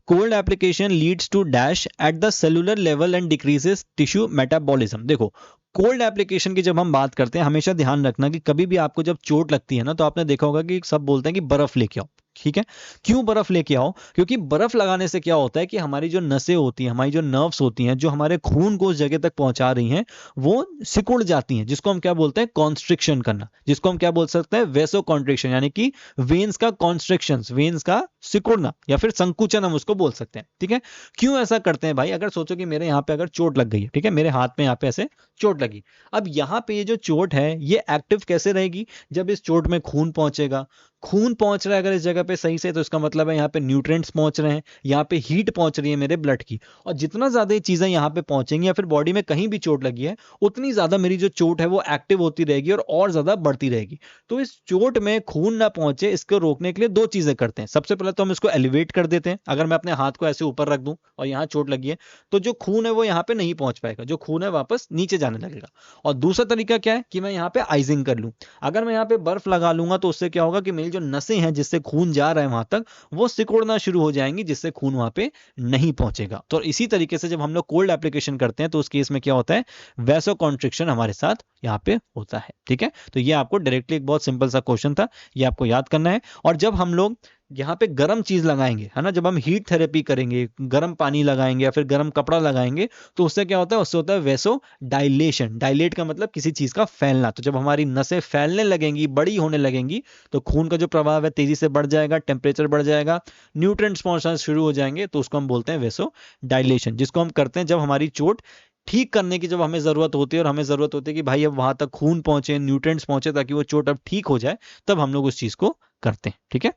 cold application leads to dash at the cellular level and decreases tissue metabolism. देखो, कोल्ड एप्लीकेशन की जब हम बात करते हैं हमेशा ध्यान रखना कि कभी भी आपको जब चोट लगती है ना तो आपने देखा होगा कि सब बोलते हैं कि बर्फ लेके आओ। ठीक है, क्यों बर्फ लेके आओ, क्योंकि बर्फ लगाने से क्या होता है कि हमारी जो नसें होती हैं, हमारी जो नर्व्स होती हैं, जो हमारे खून को उस जगह तक पहुंचा रही हैं, वो सिकुड़ जाती हैं, जिसको हम क्या बोलते हैं, कॉन्स्ट्रिक्शन करना, जिसको हम क्या बोल सकते हैं, वेसो कॉन्ट्रिक्शन, यानी कि वेन्स का कॉन्स्ट्रिक्शन, वेन्स का सिकुड़ना या फिर संकुचन हम उसको बोल सकते हैं। ठीक है, क्यों ऐसा करते हैं भाई, अगर सोचो कि मेरे यहाँ पे अगर चोट लग गई है, ठीक है, मेरे हाथ में यहाँ पे ऐसे चोट लगी, अब यहाँ पे ये जो चोट है ये एक्टिव कैसे रहेगी, जब इस चोट में खून पहुंचेगा। खून पहुंच रहा है अगर इस जगह पे सही से, तो इसका मतलब है यहाँ पे न्यूट्रिएंट्स पहुंच रहे हैं, यहाँ पे हीट पहुंच रही है मेरे ब्लड की, और जितना ज्यादा ये चीजें यहाँ पे पहुंचेंगी या फिर बॉडी में कहीं भी चोट लगी है उतनी ज्यादा मेरी जो चोट है वो एक्टिव होती रहेगी और ज्यादा बढ़ती रहेगी। तो इस चोट में खून ना पहुंचे इसको रोकने के लिए दो चीजें करते हैं। सबसे पहले तो हम इसको एलिवेट कर देते हैं, अगर मैं अपने हाथ को ऐसे ऊपर रख दूं और यहाँ चोट लगी है तो जो खून है वो यहाँ पे नहीं पहुंच पाएगा, जो खून है वापस नीचे जाने लगेगा। और दूसरा तरीका क्या है कि मैं यहाँ पे आइजिंग कर लूं, अगर मैं यहाँ पे बर्फ लगा लूंगा तो उससे क्या होगा कि मेरी जो नसें हैं जिससे खून जा रहा है वहां तक वो सिकुड़ना शुरू हो जाएंगी, जिससे खून वहां पे नहीं पहुंचेगा। तो इसी तरीके से जब हम लोग कोल्ड एप्लीकेशन करते हैं तो उस केस में क्या होता है, वैसो कॉन्ट्रिक्शन हमारे साथ यहाँ पे होता है। ठीक है, तो ये आपको डायरेक्टली एक बहुत सिंपल सा क्वेश्चन था, ये आपको याद करना है। और जब हम लोग यहाँ पे गर्म चीज लगाएंगे, है ना, जब हम हीट थेरेपी करेंगे, गर्म पानी लगाएंगे या फिर गर्म कपड़ा लगाएंगे, तो उससे क्या होता है, उससे होता है वेसो डायलेशन। डायलेट का मतलब किसी चीज का फैलना। तो जब हमारी नसें फैलने लगेंगी, बड़ी होने लगेंगी, तो खून का जो प्रभाव है तेजी से बढ़ जाएगा, टेम्परेचर बढ़ जाएगा, न्यूट्रिएंट्स पहुंचना शुरू हो जाएंगे, तो उसको हम बोलते हैं वेसो डायलेशन, जिसको हम करते हैं जब हमारी चोट ठीक करने की जब हमें जरूरत होती है, और हमें जरूरत होती है कि भाई अब वहां तक खून पहुंचे, न्यूट्रिएंट्स पहुंचे ताकि वो चोट अब ठीक हो जाए, तब हम लोग उस चीज को करते हैं। ठीक है,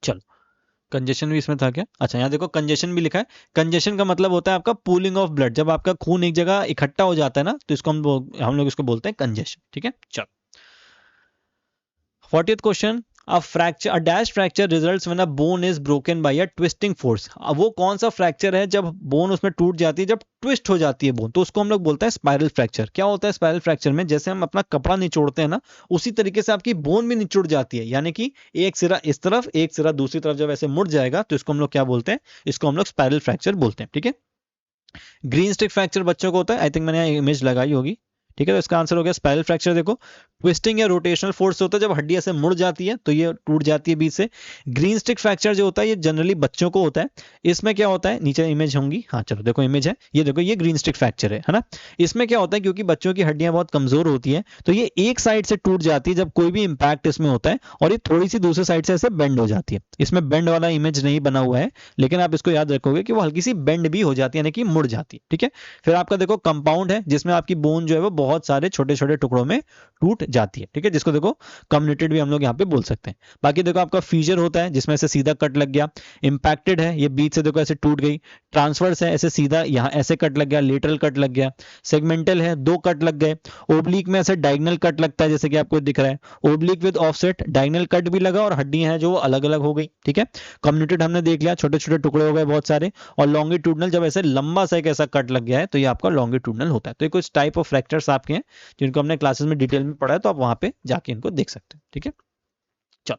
चलो कंजेशन भी इसमें था क्या, अच्छा यहाँ देखो कंजेशन भी लिखा है। कंजेशन का मतलब होता है आपका पूलिंग ऑफ ब्लड, जब आपका खून एक जगह इकट्ठा हो जाता है ना तो इसको हम लोग इसको बोलते हैं कंजेशन। ठीक है, चलो 40th question, a dash fracture results when a bone is broken by a twisting force। अब वो कौन सा फ्रैक्चर है जब बोन उसमें टूट जाती है, जब ट्विस्ट हो जाती है बोन, तो उसको हम लोग बोलते हैं स्पाइरल फ्रैक्चर। क्या होता है स्पाइरल फ्रैक्चर में, जैसे हम अपना कपड़ा निचोड़ते हैं ना, उसी तरीके से आपकी बोन भी निचोड़ जाती है, यानी कि एक सिरा इस तरफ एक सिरा दूसरी तरफ जब ऐसे मुड़ जाएगा तो इसको हम लोग क्या बोलते हैं, इसको हम लोग स्पाइरल फ्रैक्चर बोलते हैं। ठीक है, ग्रीन स्टिक फ्रैक्चर बच्चों को होता है, आई थिंक मैंने इमेज लगाई होगी। ठीक है, तो इसका आंसर हो गया स्पाइरल फ्रैक्चर। देखो ट्विस्टिंग या रोटेशनल फोर्स होता है, जब हड्डी ऐसे मुड़ जाती है तो ये टूट जाती है बीच से। ग्रीन स्टिक फ्रैक्चर जो होता है ये जनरली बच्चों को होता है। इसमें क्या होता है, नीचे इमेज होंगी, हाँ चलो देखो इमेज है, ये देखो ये ग्रीन स्टिक फ्रैक्चर है ना। इसमें क्या होता है, क्योंकि बच्चों की हड्डियां बहुत कमजोर होती है तो ये एक साइड से टूट जाती है जब कोई भी इंपैक्ट इसमें होता है, और ये थोड़ी सी दूसरी साइड से ऐसे बेंड हो जाती है। इसमें बेंड वाला इमेज नहीं बना हुआ है, लेकिन आप इसको याद रखोगे कि वो हल्की सी बेंड भी हो जाती है, यानी कि मुड़ जाती है। ठीक है, फिर आपका देखो कंपाउंड है जिसमें आपकी बोन जो है वो बहुत सारे छोटे छोटे टुकड़ों में टूट जाती है। ठीक है, जिसको देखो कम्युनिटेड भी हम लोग यहाँ पे बोल सकते हैं। बाकी देखो आपका फीचर होता है जिसमें से सीधा कट लग गया, इंपैक्टेड है ये बीच से देखो ऐसे टूट गई, ट्रांसवर्स है ऐसे सीधा यहाँ ऐसे कट लग गया, लेटरल कट लग गया, सेगमेंटल है दो कट लग गए, ओब्लिक में ऐसे डायगोनल कट लगता है जैसे कि आपको दिख रहा है, oblique with offset diagonal cut भी लगा और हड्डियां हैं जो वो अलग अलग हो गई। ठीक है, कम्युनिटेड हमने देख लिया, छोटे छोटे टुकड़े हो गए बहुत सारे, और लॉन्गिट्यूडनल जब ऐसे लंबा सा एक ऐसा कट लग गया है तो ये आपका लॉन्गिट्यूडनल होता है। तो ये कुछ टाइप ऑफ फ्रैक्चर्स आपके हैं जिनको हमने क्लासेस में डिटेल में पढ़ा है, तो आप वहां पे जाके इनको देख सकते हैं। ठीक है, चलो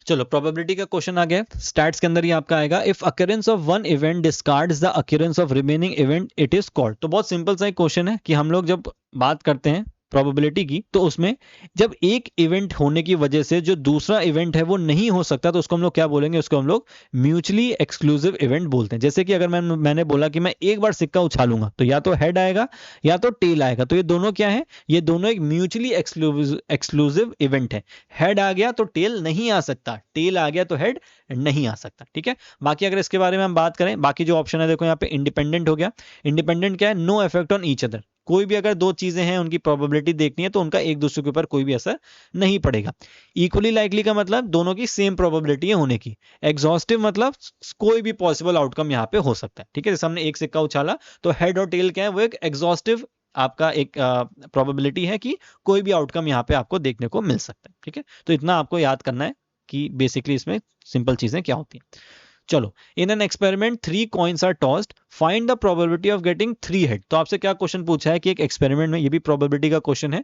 चलो प्रोबेबिलिटी का क्वेश्चन आ गया, स्टैट्स के अंदर ही आपका आएगा, if occurrence of one event discards the occurrence of remaining event it is called. तो बहुत सिंपल सा एक क्वेश्चन है कि हम लोग जब बात करते हैं प्रोबेबिलिटी की, तो उसमें जब एक इवेंट होने की वजह से जो दूसरा इवेंट है वो नहीं हो सकता तो उसको हम लोग क्या बोलेंगे, उसको हम लोग म्यूचुअली एक्सक्लूसिव इवेंट बोलते हैं। जैसे कि अगर मैंने बोला कि मैं एक बार सिक्का उछालूंगा तो या तो हेड आएगा या तो टेल आएगा, तो ये दोनों क्या है, ये दोनों एक म्यूचुअली एक्सक्लूसिव इवेंट है। हेड आ गया तो टेल नहीं आ सकता, टेल आ गया तो हेड नहीं आ सकता। ठीक है, बाकी अगर इसके बारे में हम बात करें, बाकी जो ऑप्शन है देखो यहाँ पे इंडिपेंडेंट हो गया। इंडिपेंडेंट क्या है, no effect on each other, कोई भी अगर दो चीजें हैं उनकी प्रोबेबिलिटी देखनी है तो उनका एक दूसरे के ऊपर कोई भी असर नहीं पड़ेगा। इक्वली लाइकली का मतलब दोनों की सेम प्रोबेबिलिटी है होने की। एग्जॉस्टिव मतलब कोई भी पॉसिबल आउटकम यहाँ पे हो सकता है। ठीक है, जैसे हमने एक सिक्का उछाला तो हेड और टेल क्या है, वो एक एग्जॉस्टिव आपका एक प्रोबेबिलिटी है कि कोई भी आउटकम यहाँ पे आपको देखने को मिल सकता है। ठीक है, तो इतना आपको याद करना है कि बेसिकली इसमें सिंपल चीजें क्या होती हैं। चलो, in an experiment 3 coins are tossed, find the probability of getting 3 head. तो आपसे क्या क्वेश्चन पूछा है कि एक एक्सपेरिमेंट में, ये भी प्रोबेबिलिटी का क्वेश्चन है,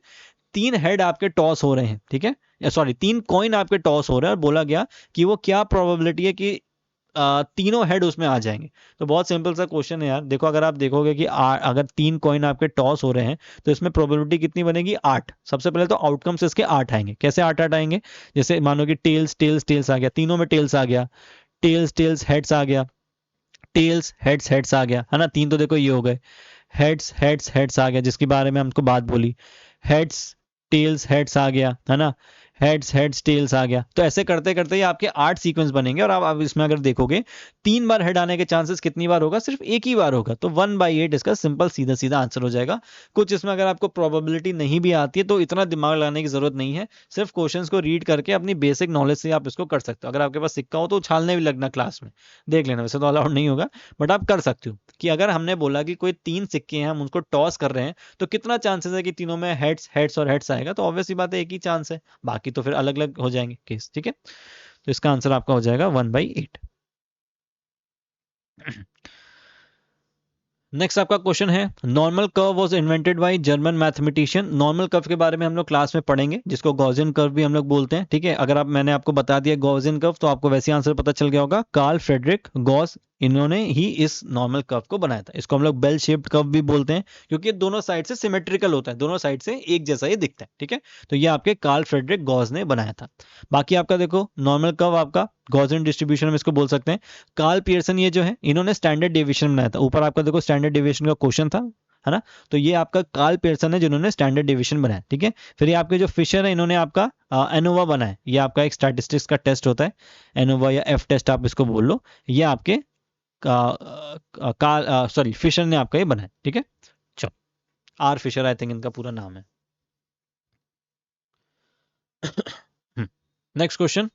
3 हेड आपके टॉस हो रहे हैं। ठीक है, सॉरी 3 कॉइन आपके टॉस हो रहे हैं और बोला गया कि वो क्या प्रोबेबिलिटी है कि तीनों हेड उसमें आ जाएंगे। तो बहुत सिंपल सा क्वेश्चन है यार, देखो अगर आप देखोगे कि अगर 3 कॉइन आपके टॉस हो रहे हैं तो इसमें प्रोबेबिलिटी कितनी बनेगी, 8। सबसे पहले तो आउटकम्स इसके 8 आएंगे। कैसे 8 आएंगे, जैसे मानो कि टेल्स टेल्स टेल्स आ गया, तीनों में टेल्स आ गया, टेल्स टेल्स हेड्स आ गया, टेल्स हेड्स हेड्स आ गया, है ना, 3 तो देखो ये हो गए, हेड्स हेड्स हेड्स आ गया जिसके बारे में हमको बात बोली, हेड्स टेल्स हेड्स आ गया, है ना, हेड्स हेड्स टेल्स आ गया। तो ऐसे करते करते ये आपके 8 सीक्वेंस बनेंगे, और आप इसमें अगर देखोगे 3 बार हेड आने के चांसेस कितनी बार होगा, सिर्फ एक ही बार होगा, तो 1/8 इसका सिंपल सीधा सीधा आंसर हो जाएगा। कुछ इसमें अगर आपको प्रोबेबिलिटी नहीं भी आती है तो इतना दिमाग लगाने की जरूरत नहीं है, सिर्फ क्वेश्चंस को रीड करके अपनी बेसिक नॉलेज से आप इसको कर सकते हो। अगर आपके पास सिक्का हो तो उछालने भी लगना क्लास में, देख लेना, वैसे तो अलाउड नहीं होगा बट आप कर सकते हो कि अगर हमने बोला कि कोई 3 सिक्के हैं हम उनको टॉस कर रहे हैं तो कितना चांसेस है कि तीनों में हेड्स हेड्स और हेड्स आएगा, तो ऑब्वियसली बात है एक ही चांस है, बाकी तो फिर अलग अलग हो जाएंगे केस। ठीक है, तो इसका आंसर आपका हो जाएगा 1/8। नेक्स्ट आपका क्वेश्चन है, normal curve was invented by German mathematician. Normal curve के बारे में हम लोग क्लास में पढ़ेंगे, जिसको गॉसियन कर्व भी हम लोग बोलते हैं। ठीक है, अगर आप मैंने आपको बता दिया गॉसियन कर्व तो आपको वैसे आंसर पता चल गया होगा, कार्ल फ्रेडरिक गॉस, इन्होंने ही इस नॉर्मल कर्व को बनाया था। इसको हम लोग बेल शेप्ड कर्व भी बोलते हैं क्योंकि दोनों साइड से सिमेट्रिकल होता है, दोनों साइड से एक जैसा ही दिखता है। ठीक है, तो ये आपके कार्ल फ्रेडरिक गॉस ने बनाया था। बाकी आपका देखो नॉर्मल कर्व आपका गॉसियन डिस्ट्रीब्यूशन में इसको बोल सकते हैं। कार्ल पियर्सन ये जो है इन्होंने स्टैंडर्ड डेविएशन बनाया था, ऊपर आपका देखो स्टैंडर्ड डेविएशन का क्वेश्चन था, है ना, तो ये आपका कार्ल पियर्सन है जिन्होंने स्टैंडर्ड डेविएशन बनाया। ठीक है, फिर ये आपके जो फिशर है इन्होंने आपका एनोवा बनाया, ये आपका एक स्टैटिस्टिक्स का टेस्ट होता है, एनोवा या एफ टेस्ट आप इसको बोल लो, ये आपके सॉरी फिशर ने आपका ये बनाया। ठीक है, चलो आर फिशर आई थिंक इनका पूरा नाम है। Next question,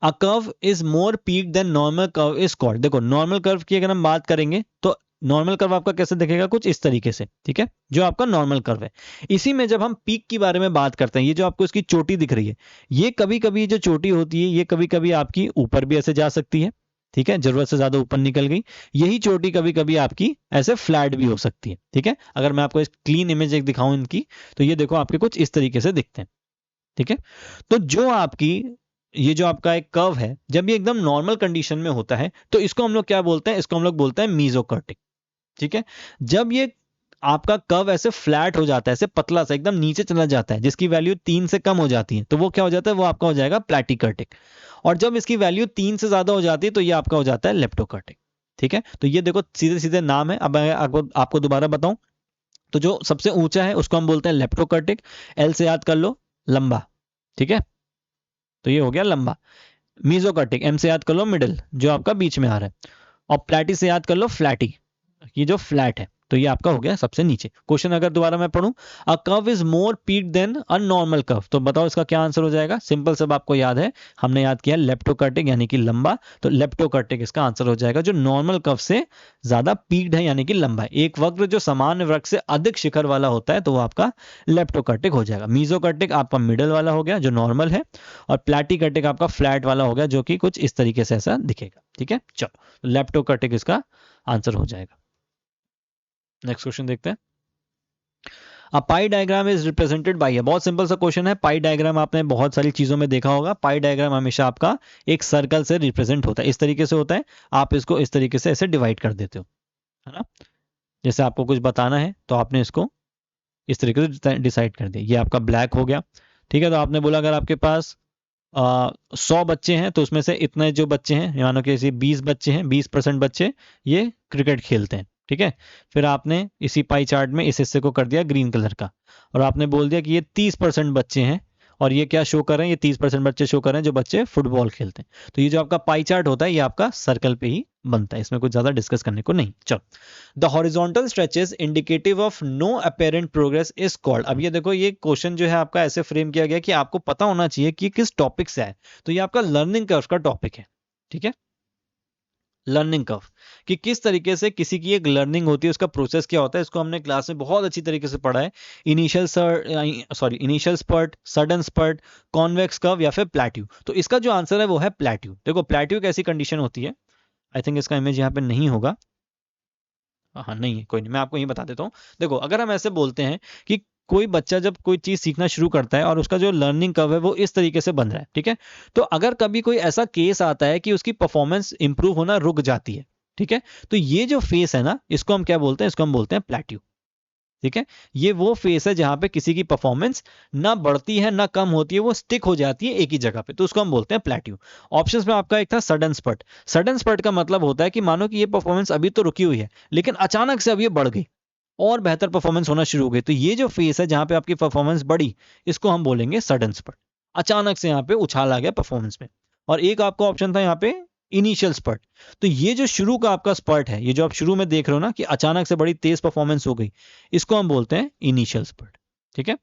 a curve is more peak than normal curve is called. देखो नॉर्मल कर्व की अगर हम बात करेंगे तो नॉर्मल कर्व आपका कैसे दिखेगा, कुछ इस तरीके से। ठीक है, जो आपका नॉर्मल कर्व है, इसी में जब हम पीक के बारे में बात करते हैं, ये जो आपको इसकी चोटी दिख रही है, ये कभी कभी जो चोटी होती है ये कभी कभी आपकी ऊपर भी ऐसे जा सकती है। ठीक है, जरूरत से ज्यादा ऊपर निकल गई, यही चोटी कभी कभी आपकी ऐसे फ्लैट भी हो सकती है। ठीक है, अगर मैं आपको एक क्लीन इमेज एक दिखाऊं इनकी, तो ये देखो आपके कुछ इस तरीके से दिखते हैं। ठीक है, तो जो आपकी ये जो आपका एक कर्व है जब ये एकदम नॉर्मल कंडीशन में होता है तो इसको हम लोग क्या बोलते हैं, इसको हम लोग बोलते हैं मीजोकर्टिक। ठीक है, जब ये आपका कर्व ऐसे फ्लैट हो जाता है, ऐसे पतला सा एकदम नीचे चला जाता है, जिसकी वैल्यू 3 से कम हो जाती है, तो वो क्या हो जाता है, वो आपका हो जाएगा प्लैटिकर्टिक। और जब इसकी वैल्यू 3 से ज्यादा हो जाती है तो ये आपका हो जाता है लेप्टोकर्टिक। ठीक है, तो ये देखो सीधे सीधे नाम है। अब मैं आपको दोबारा बताऊं, तो जो सबसे ऊंचा है उसको हम बोलते हैं लेप्टोकर्टिक। एल से याद कर लो, लंबा। ठीक है, तो ये हो गया लंबा। मीजोकर्टिक, एम से याद कर लो मिडिल, जो आपका बीच में आ रहा है। और प्लैटी से याद कर लो फ्लैटी, ये जो फ्लैट है, तो ये आपका हो गया सबसे नीचे। क्वेश्चन अगर दोबारा मैं पढ़ूं, a curve is more peak than a normal curve, तो बताओ इसका क्या आंसर हो जाएगा। सिंपल सब आपको याद है, हमने याद किया लेप्टोकर्टिक यानी कि लंबा, तो लेप्टोकर्टिक इसका आंसर हो जाएगा, जो नॉर्मल कर्व से ज्यादा पीक्ड है यानी कि लंबा है। एक वक्र जो सामान्य वक्र से अधिक शिखर वाला होता है तो वो आपका लेप्टोकर्टिक हो जाएगा। मीजोकर्टिक आपका मिडल वाला हो गया जो नॉर्मल है, और प्लैटिकर्टिक आपका फ्लैट वाला हो गया जो कि कुछ इस तरीके से ऐसा दिखेगा। ठीक है, चलो लेप्टोकर्टिक इसका आंसर हो जाएगा। नेक्स्ट क्वेश्चन देखते हैं। A pie diagram is represented by, बहुत सिंपल सा क्वेश्चन है। पाई डायग्राम आपने बहुत सारी चीजों में देखा होगा। पाई डायग्राम हमेशा आपका एक सर्कल से रिप्रेजेंट होता है, इस तरीके से होता है। आप इसको इस तरीके से ऐसे डिवाइड कर देते हो, है ना। जैसे आपको कुछ बताना है तो आपने इसको इस तरीके से डिसाइड कर दिया। ये आपका ब्लैक हो गया। ठीक है, तो आपने बोला अगर आपके पास 100 बच्चे हैं तो उसमें से इतने जो बच्चे हैं, मानो कि 20 बच्चे हैं, 20% बच्चे ये क्रिकेट खेलते हैं। ठीक है, फिर आपने इसी पाई चार्ट में इस हिस्से को कर दिया ग्रीन कलर का, और आपने बोल दिया कि ये 30% बच्चे हैं, और ये क्या शो कर रहे हैं, ये 30% बच्चे शो कर रहे हैं जो बच्चे फुटबॉल खेलते हैं। तो ये जो आपका पाई चार्ट होता है ये आपका सर्कल पे ही बनता है, इसमें कुछ ज्यादा डिस्कस करने को नहीं। चलो, the horizontal stretches indicative of no apparent progress is called. अब ये देखो, ये क्वेश्चन जो है आपका ऐसे फ्रेम किया गया कि आपको पता होना चाहिए कि किस टॉपिक से है। तो ये आपका लर्निंग कर्व का टॉपिक है। ठीक है, लर्निंग कर्व, कि किस तरीके से किसी की एक लर्निंग होती है, उसका प्रोसेस क्या होता है, इसको हमने क्लास में बहुत अच्छी तरीके से पढ़ा है। Initial spurt, sudden spurt, convex curve या फिर प्लेट्यू। तो इसका जो आंसर है वो है प्लेट्यू। देखो प्लेट्यू एक ऐसी कंडीशन होती है, आई थिंक इसका इमेज यहाँ पे नहीं होगा, हाँ नहीं है, कोई नहीं, मैं आपको यही बता देता हूँ। देखो अगर हम ऐसे बोलते हैं कि कोई बच्चा जब कोई चीज सीखना शुरू करता है और उसका जो लर्निंग कर्व है वो इस तरीके से बन रहा है, ठीक है, तो अगर कभी कोई ऐसा केस आता है कि उसकी परफॉर्मेंस इंप्रूव होना रुक जाती है, ठीक है, तो ये जो फेस है ना, इसको हम क्या बोलते हैं, इसको हम बोलते हैं प्लेट्यू। ठीक है, ये वो फेस है जहां पे किसी की परफॉर्मेंस ना बढ़ती है ना कम होती है, वो स्टिक हो जाती है एक ही जगह पे, तो उसको हम बोलते हैं प्लेट्यू। ऑप्शंस में आपका एक था सडन स्पर्ट। सडन स्पर्ट का मतलब होता है कि मानो कि ये परफॉर्मेंस अभी तो रुकी हुई है, लेकिन अचानक से अब ये बढ़ गई और बेहतर परफॉर्मेंस होना शुरू हो गई, तो ये जो फेस है जहां पे आपकी परफॉर्मेंस बढ़ी, इसको हम बोलेंगे सडन स्पर्ट। अचानक से यहाँ पे उछाल आ गया परफॉर्मेंस में। और एक आपका ऑप्शन था यहाँ पे इनिशियल स्पर्ट। तो ये जो शुरू का आपका स्पर्ट है, ये जो आप शुरू में देख रहे हो ना कि अचानक से बड़ी तेज परफॉर्मेंस हो गई, इसको हम बोलते हैं इनिशियल स्पर्ट। ठीक है,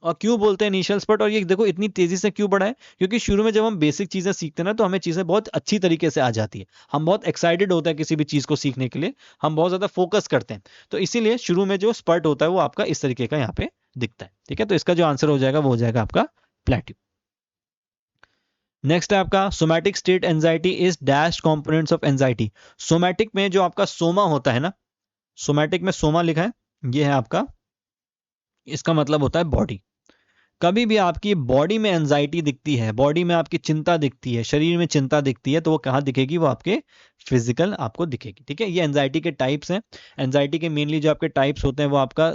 और क्यों बोलते हैं इनिशियल स्पर्ट, और ये देखो इतनी तेजी से क्यों बढ़ा है, क्योंकि शुरू में जब हम बेसिक चीजें सीखते हैं ना तो हमें चीजें बहुत अच्छी तरीके से आ जाती है, हम बहुत एक्साइटेड होते हैं किसी भी चीज को सीखने के लिए, हम बहुत ज्यादा फोकस करते हैं, तो इसीलिए शुरू में जो स्पर्ट होता है वो आपका इस तरीके का यहाँ पे दिखता है। ठीक है, तो इसका जो आंसर हो जाएगा वो हो जाएगा आपका प्लेट्यू। नेक्स्ट है आपका somatic state anxiety is dash components of anxiety. Somatic में जो आपका सोमा होता है ना, सोमैटिक में सोमा लिखा है, ये है आपका, इसका मतलब होता है बॉडी। कभी भी आपकी बॉडी में एंजाइटी दिखती है, बॉडी में आपकी चिंता दिखती है, शरीर में चिंता दिखती है, तो वो कहाँ दिखेगी, वो आपके फिजिकल आपको दिखेगी। ठीक है, ये एंजाइटी के टाइप्स हैं। एंजाइटी के मेनली जो आपके टाइप्स होते हैं वो आपका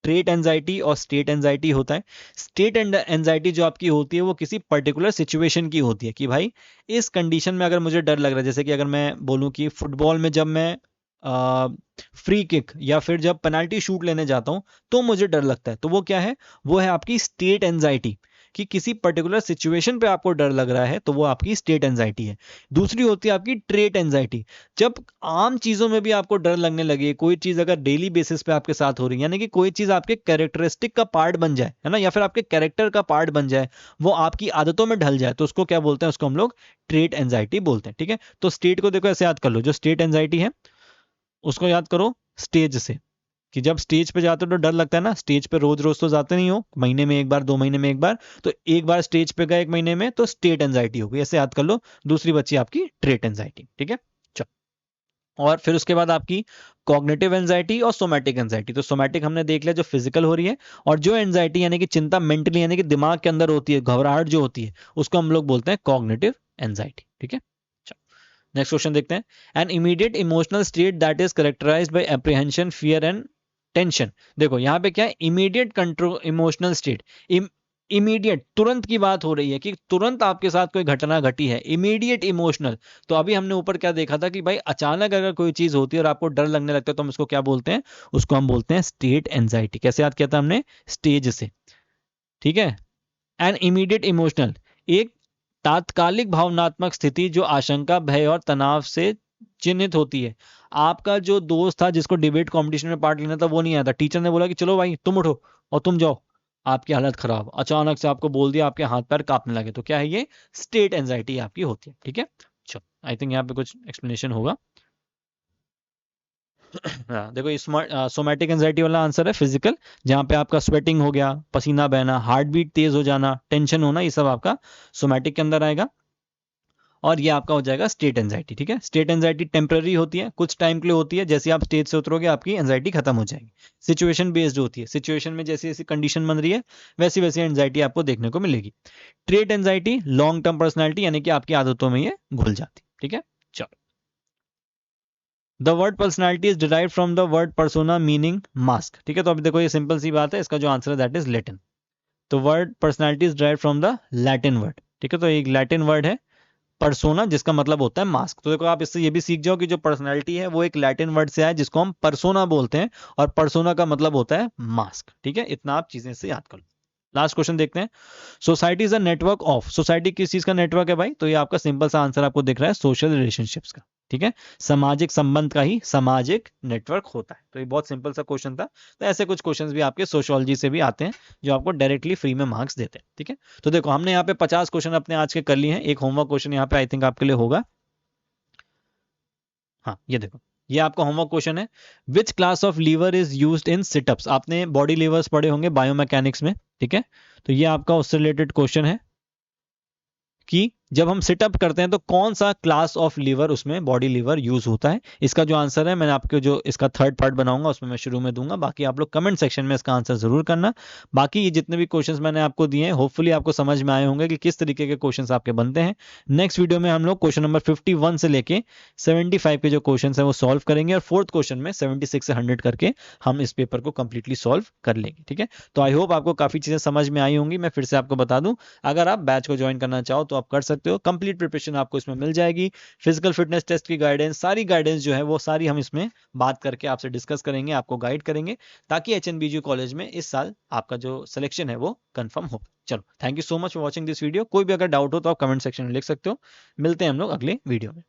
ट्रेट एंजाइटी और स्टेट एंजाइटी होता है। स्टेट एंजाइटी जो आपकी होती है वो किसी पर्टिकुलर सिचुएशन की होती है, कि भाई इस कंडीशन में अगर मुझे डर लग रहा है, जैसे कि अगर मैं बोलूं कि फुटबॉल में जब मैं फ्री किक या फिर जब पेनाल्टी शूट लेने जाता हूं तो मुझे डर लगता है, तो वो क्या है, वो है आपकी स्टेट एंजाइटी, कि किसी पर्टिकुलर सिचुएशन पे आपको डर लग रहा है तो वो आपकी स्टेट एंजाइटी है। दूसरी होती है आपकी ट्रेट एंजाइटी, जब आम चीजों में भी आपको डर लगने लगे, कोई चीज अगर डेली बेसिस पे आपके साथ हो रही है, यानी कि कोई चीज आपके कैरेक्टरिस्टिक का पार्ट बन जाए, है ना, या फिर आपके कैरेक्टर का पार्ट बन जाए, वो आपकी आदतों में ढल जाए, तो उसको क्या बोलते हैं, उसको हम लोग ट्रेट एंजाइटी बोलते हैं। ठीक है, तो स्टेट को देखो ऐसे याद कर लो, जो स्टेट एंजाइटी है उसको याद करो स्टेज से, कि जब स्टेज पे जाते हो तो डर लगता है ना, स्टेज पे रोज रोज तो जाते नहीं हो, महीने में एक बार, 2 महीने में एक बार, तो एक बार स्टेज पे गए 1 महीने में तो स्टेट एंजाइटी हो गई, ऐसे याद कर लो। दूसरी बच्ची आपकी ट्रेट एंजाइटी। ठीक है, चलो, और फिर उसके बाद आपकी कॉग्निटिव एंजाइटी और सोमैटिक एंजाइटी। तो सोमैटिक हमने देख लिया जो फिजिकल हो रही है, और जो एंजाइटी यानी कि चिंता मेंटली यानी कि दिमाग के अंदर होती है, घबराहट जो होती है, उसको हम लोग बोलते हैं कॉग्निटिव एंजाइटी। ठीक है, नेक्स्ट क्वेश्चन देखते हैं। An immediate emotional state that is characterised by apprehension, fear and tension. देखो यहाँ पे क्या है, immediate control emotional state, immediate तुरंत की बात हो रही है कि तुरंत आपके साथ कोई घटना घटी है, इमीडिएट इमोशनल। तो अभी हमने ऊपर क्या देखा था कि भाई अचानक अगर कोई चीज होती है और आपको डर लगने लगता है तो हम उसको क्या बोलते हैं, उसको हम बोलते हैं स्टेट एंजाइटी। कैसे याद किया था हमने, स्टेज से, ठीक है। एंड इमीडिएट इमोशनल, एक तात्कालिक भावनात्मक स्थिति जो आशंका, भय और तनाव से चिन्हित होती है। आपका जो दोस्त था जिसको डिबेट कंपटीशन में पार्ट लेना था वो नहीं आया था, टीचर ने बोला कि चलो भाई तुम उठो और तुम जाओ, आपकी हालत खराब, अचानक से आपको बोल दिया, आपके हाथ पैर कांपने लगे, तो क्या है ये, स्टेट एंजाइटी आपकी होती है, ठीक है। चलो आई थिंक यहाँ पे कुछ एक्सप्लेनेशन होगा। हाँ देखो, सोमैटिक एंजाइटी वाला आंसर है फिजिकल, जहाँ पे आपका स्वेटिंग हो गया, पसीना बहना, हार्ट बीट तेज हो जाना, टेंशन होना, ये सब आपका सोमैटिक के अंदर आएगा। और ये आपका हो जाएगा स्टेट एंजाइटी, ठीक है। स्टेट एंजाइटी टेम्पररी होती है, कुछ टाइम के लिए होती है, जैसे आप स्टेज से उतरोगे आपकी एंजाइटी खत्म हो जाएगी। सिचुएशन बेस्ड होती है, सिचुएशन में जैसी जैसी कंडीशन बन रही है वैसी वैसी एंजाइटी आपको देखने को मिलेगी। Trait anxiety long term personality, यानी कि आपकी आदतों में ये घुल जाती, ठीक है। चलो, the word personality is derive from the word persona meaning mask, ठीक है। तो अभी देखो ये सिंपल सी बात है, इसका जो आंसर है दैट इज लैटिन। तो word personality is derive from the Latin word, ठीक है। तो एक लैटिन वर्ड है पर्सोना, जिसका मतलब होता है मास्क। तो देखो आप इससे ये भी सीख जाओ कि जो पर्सनैलिटी है वो एक लैटिन वर्ड से आया जिसको हम पर्सोना बोलते हैं, और पर्सोना का मतलब होता है मास्क, ठीक है। इतना आप चीजें से याद कर लो। लास्ट क्वेश्चन देखते हैं। Society is a network of, society किस चीज का नेटवर्क है भाई, तो ये आपका सिंपल सा आंसर आपको दिख रहा है, सोशल रिलेशनशिप्स का, ठीक है। सामाजिक संबंध का ही सामाजिक नेटवर्क होता है। तो ये बहुत सिंपल सा क्वेश्चन था। तो ऐसे कुछ क्वेश्चंस भी आपके सोशियोलॉजी से भी आते हैं जो आपको डायरेक्टली फ्री में मार्क्स देते हैं, ठीक है। तो देखो हमने यहाँ पे 50 क्वेश्चन अपने आज के कर लिए हैं। एक होमवर्क क्वेश्चन यहाँ पे आई थिंक आपके लिए होगा। हाँ ये देखो, ये आपका होमवर्क क्वेश्चन है। Which class of lever is used in situps, आपने बॉडी लीवर्स पढ़े होंगे बायोमैकेनिक्स में, ठीक है। तो ये आपका उससे रिलेटेड क्वेश्चन है कि जब हम सिटअप करते हैं तो कौन सा क्लास ऑफ लीवर उसमें बॉडी लीवर यूज होता है। इसका जो आंसर है मैंने आपको जो इसका थर्ड पार्ट बनाऊंगा उसमें मैं शुरू में दूंगा, बाकी आप लोग कमेंट सेक्शन में इसका आंसर जरूर करना। बाकी ये जितने भी क्वेश्चंस मैंने आपको दिए हैं होपफुली आपको समझ में आए होंगे कि किस तरीके के क्वेश्चंस आपके बनते हैं। नेक्स्ट वीडियो में हम लोग क्वेश्चन नंबर 51 से लेके 75 के जो क्वेश्चन है वो सॉल्व करेंगे, और फोर्थ क्वेश्चन में 76 से 100 करके हम इस पेपर को कंप्लीटली सॉल्व कर लेंगे, ठीक है। तो आई होप आपको काफी चीजें समझ में आई होंगी। मैं फिर से आपको बता दूं, अगर आप बैच को ज्वाइन करना चाहो तो आप कर सकते हो, कंप्लीट प्रिपरेशन आपको इसमें मिल जाएगी। फिजिकल फिटनेस टेस्ट की गाइडेंस, सारी गाइडेंस जो है वो सारी हम इसमें बात करके आपसे डिस्कस करेंगे, आपको गाइड करेंगे, ताकि एचएनबीयू कॉलेज में इस साल आपका जो सिलेक्शन है वो कंफर्म हो। चलो, thank you so much for watching this video. कोई भी अगर डाउट हो तो आप कमेंट सेक्शन में लिख सकते हो। मिलते हैं हम लोग अगले वीडियो में।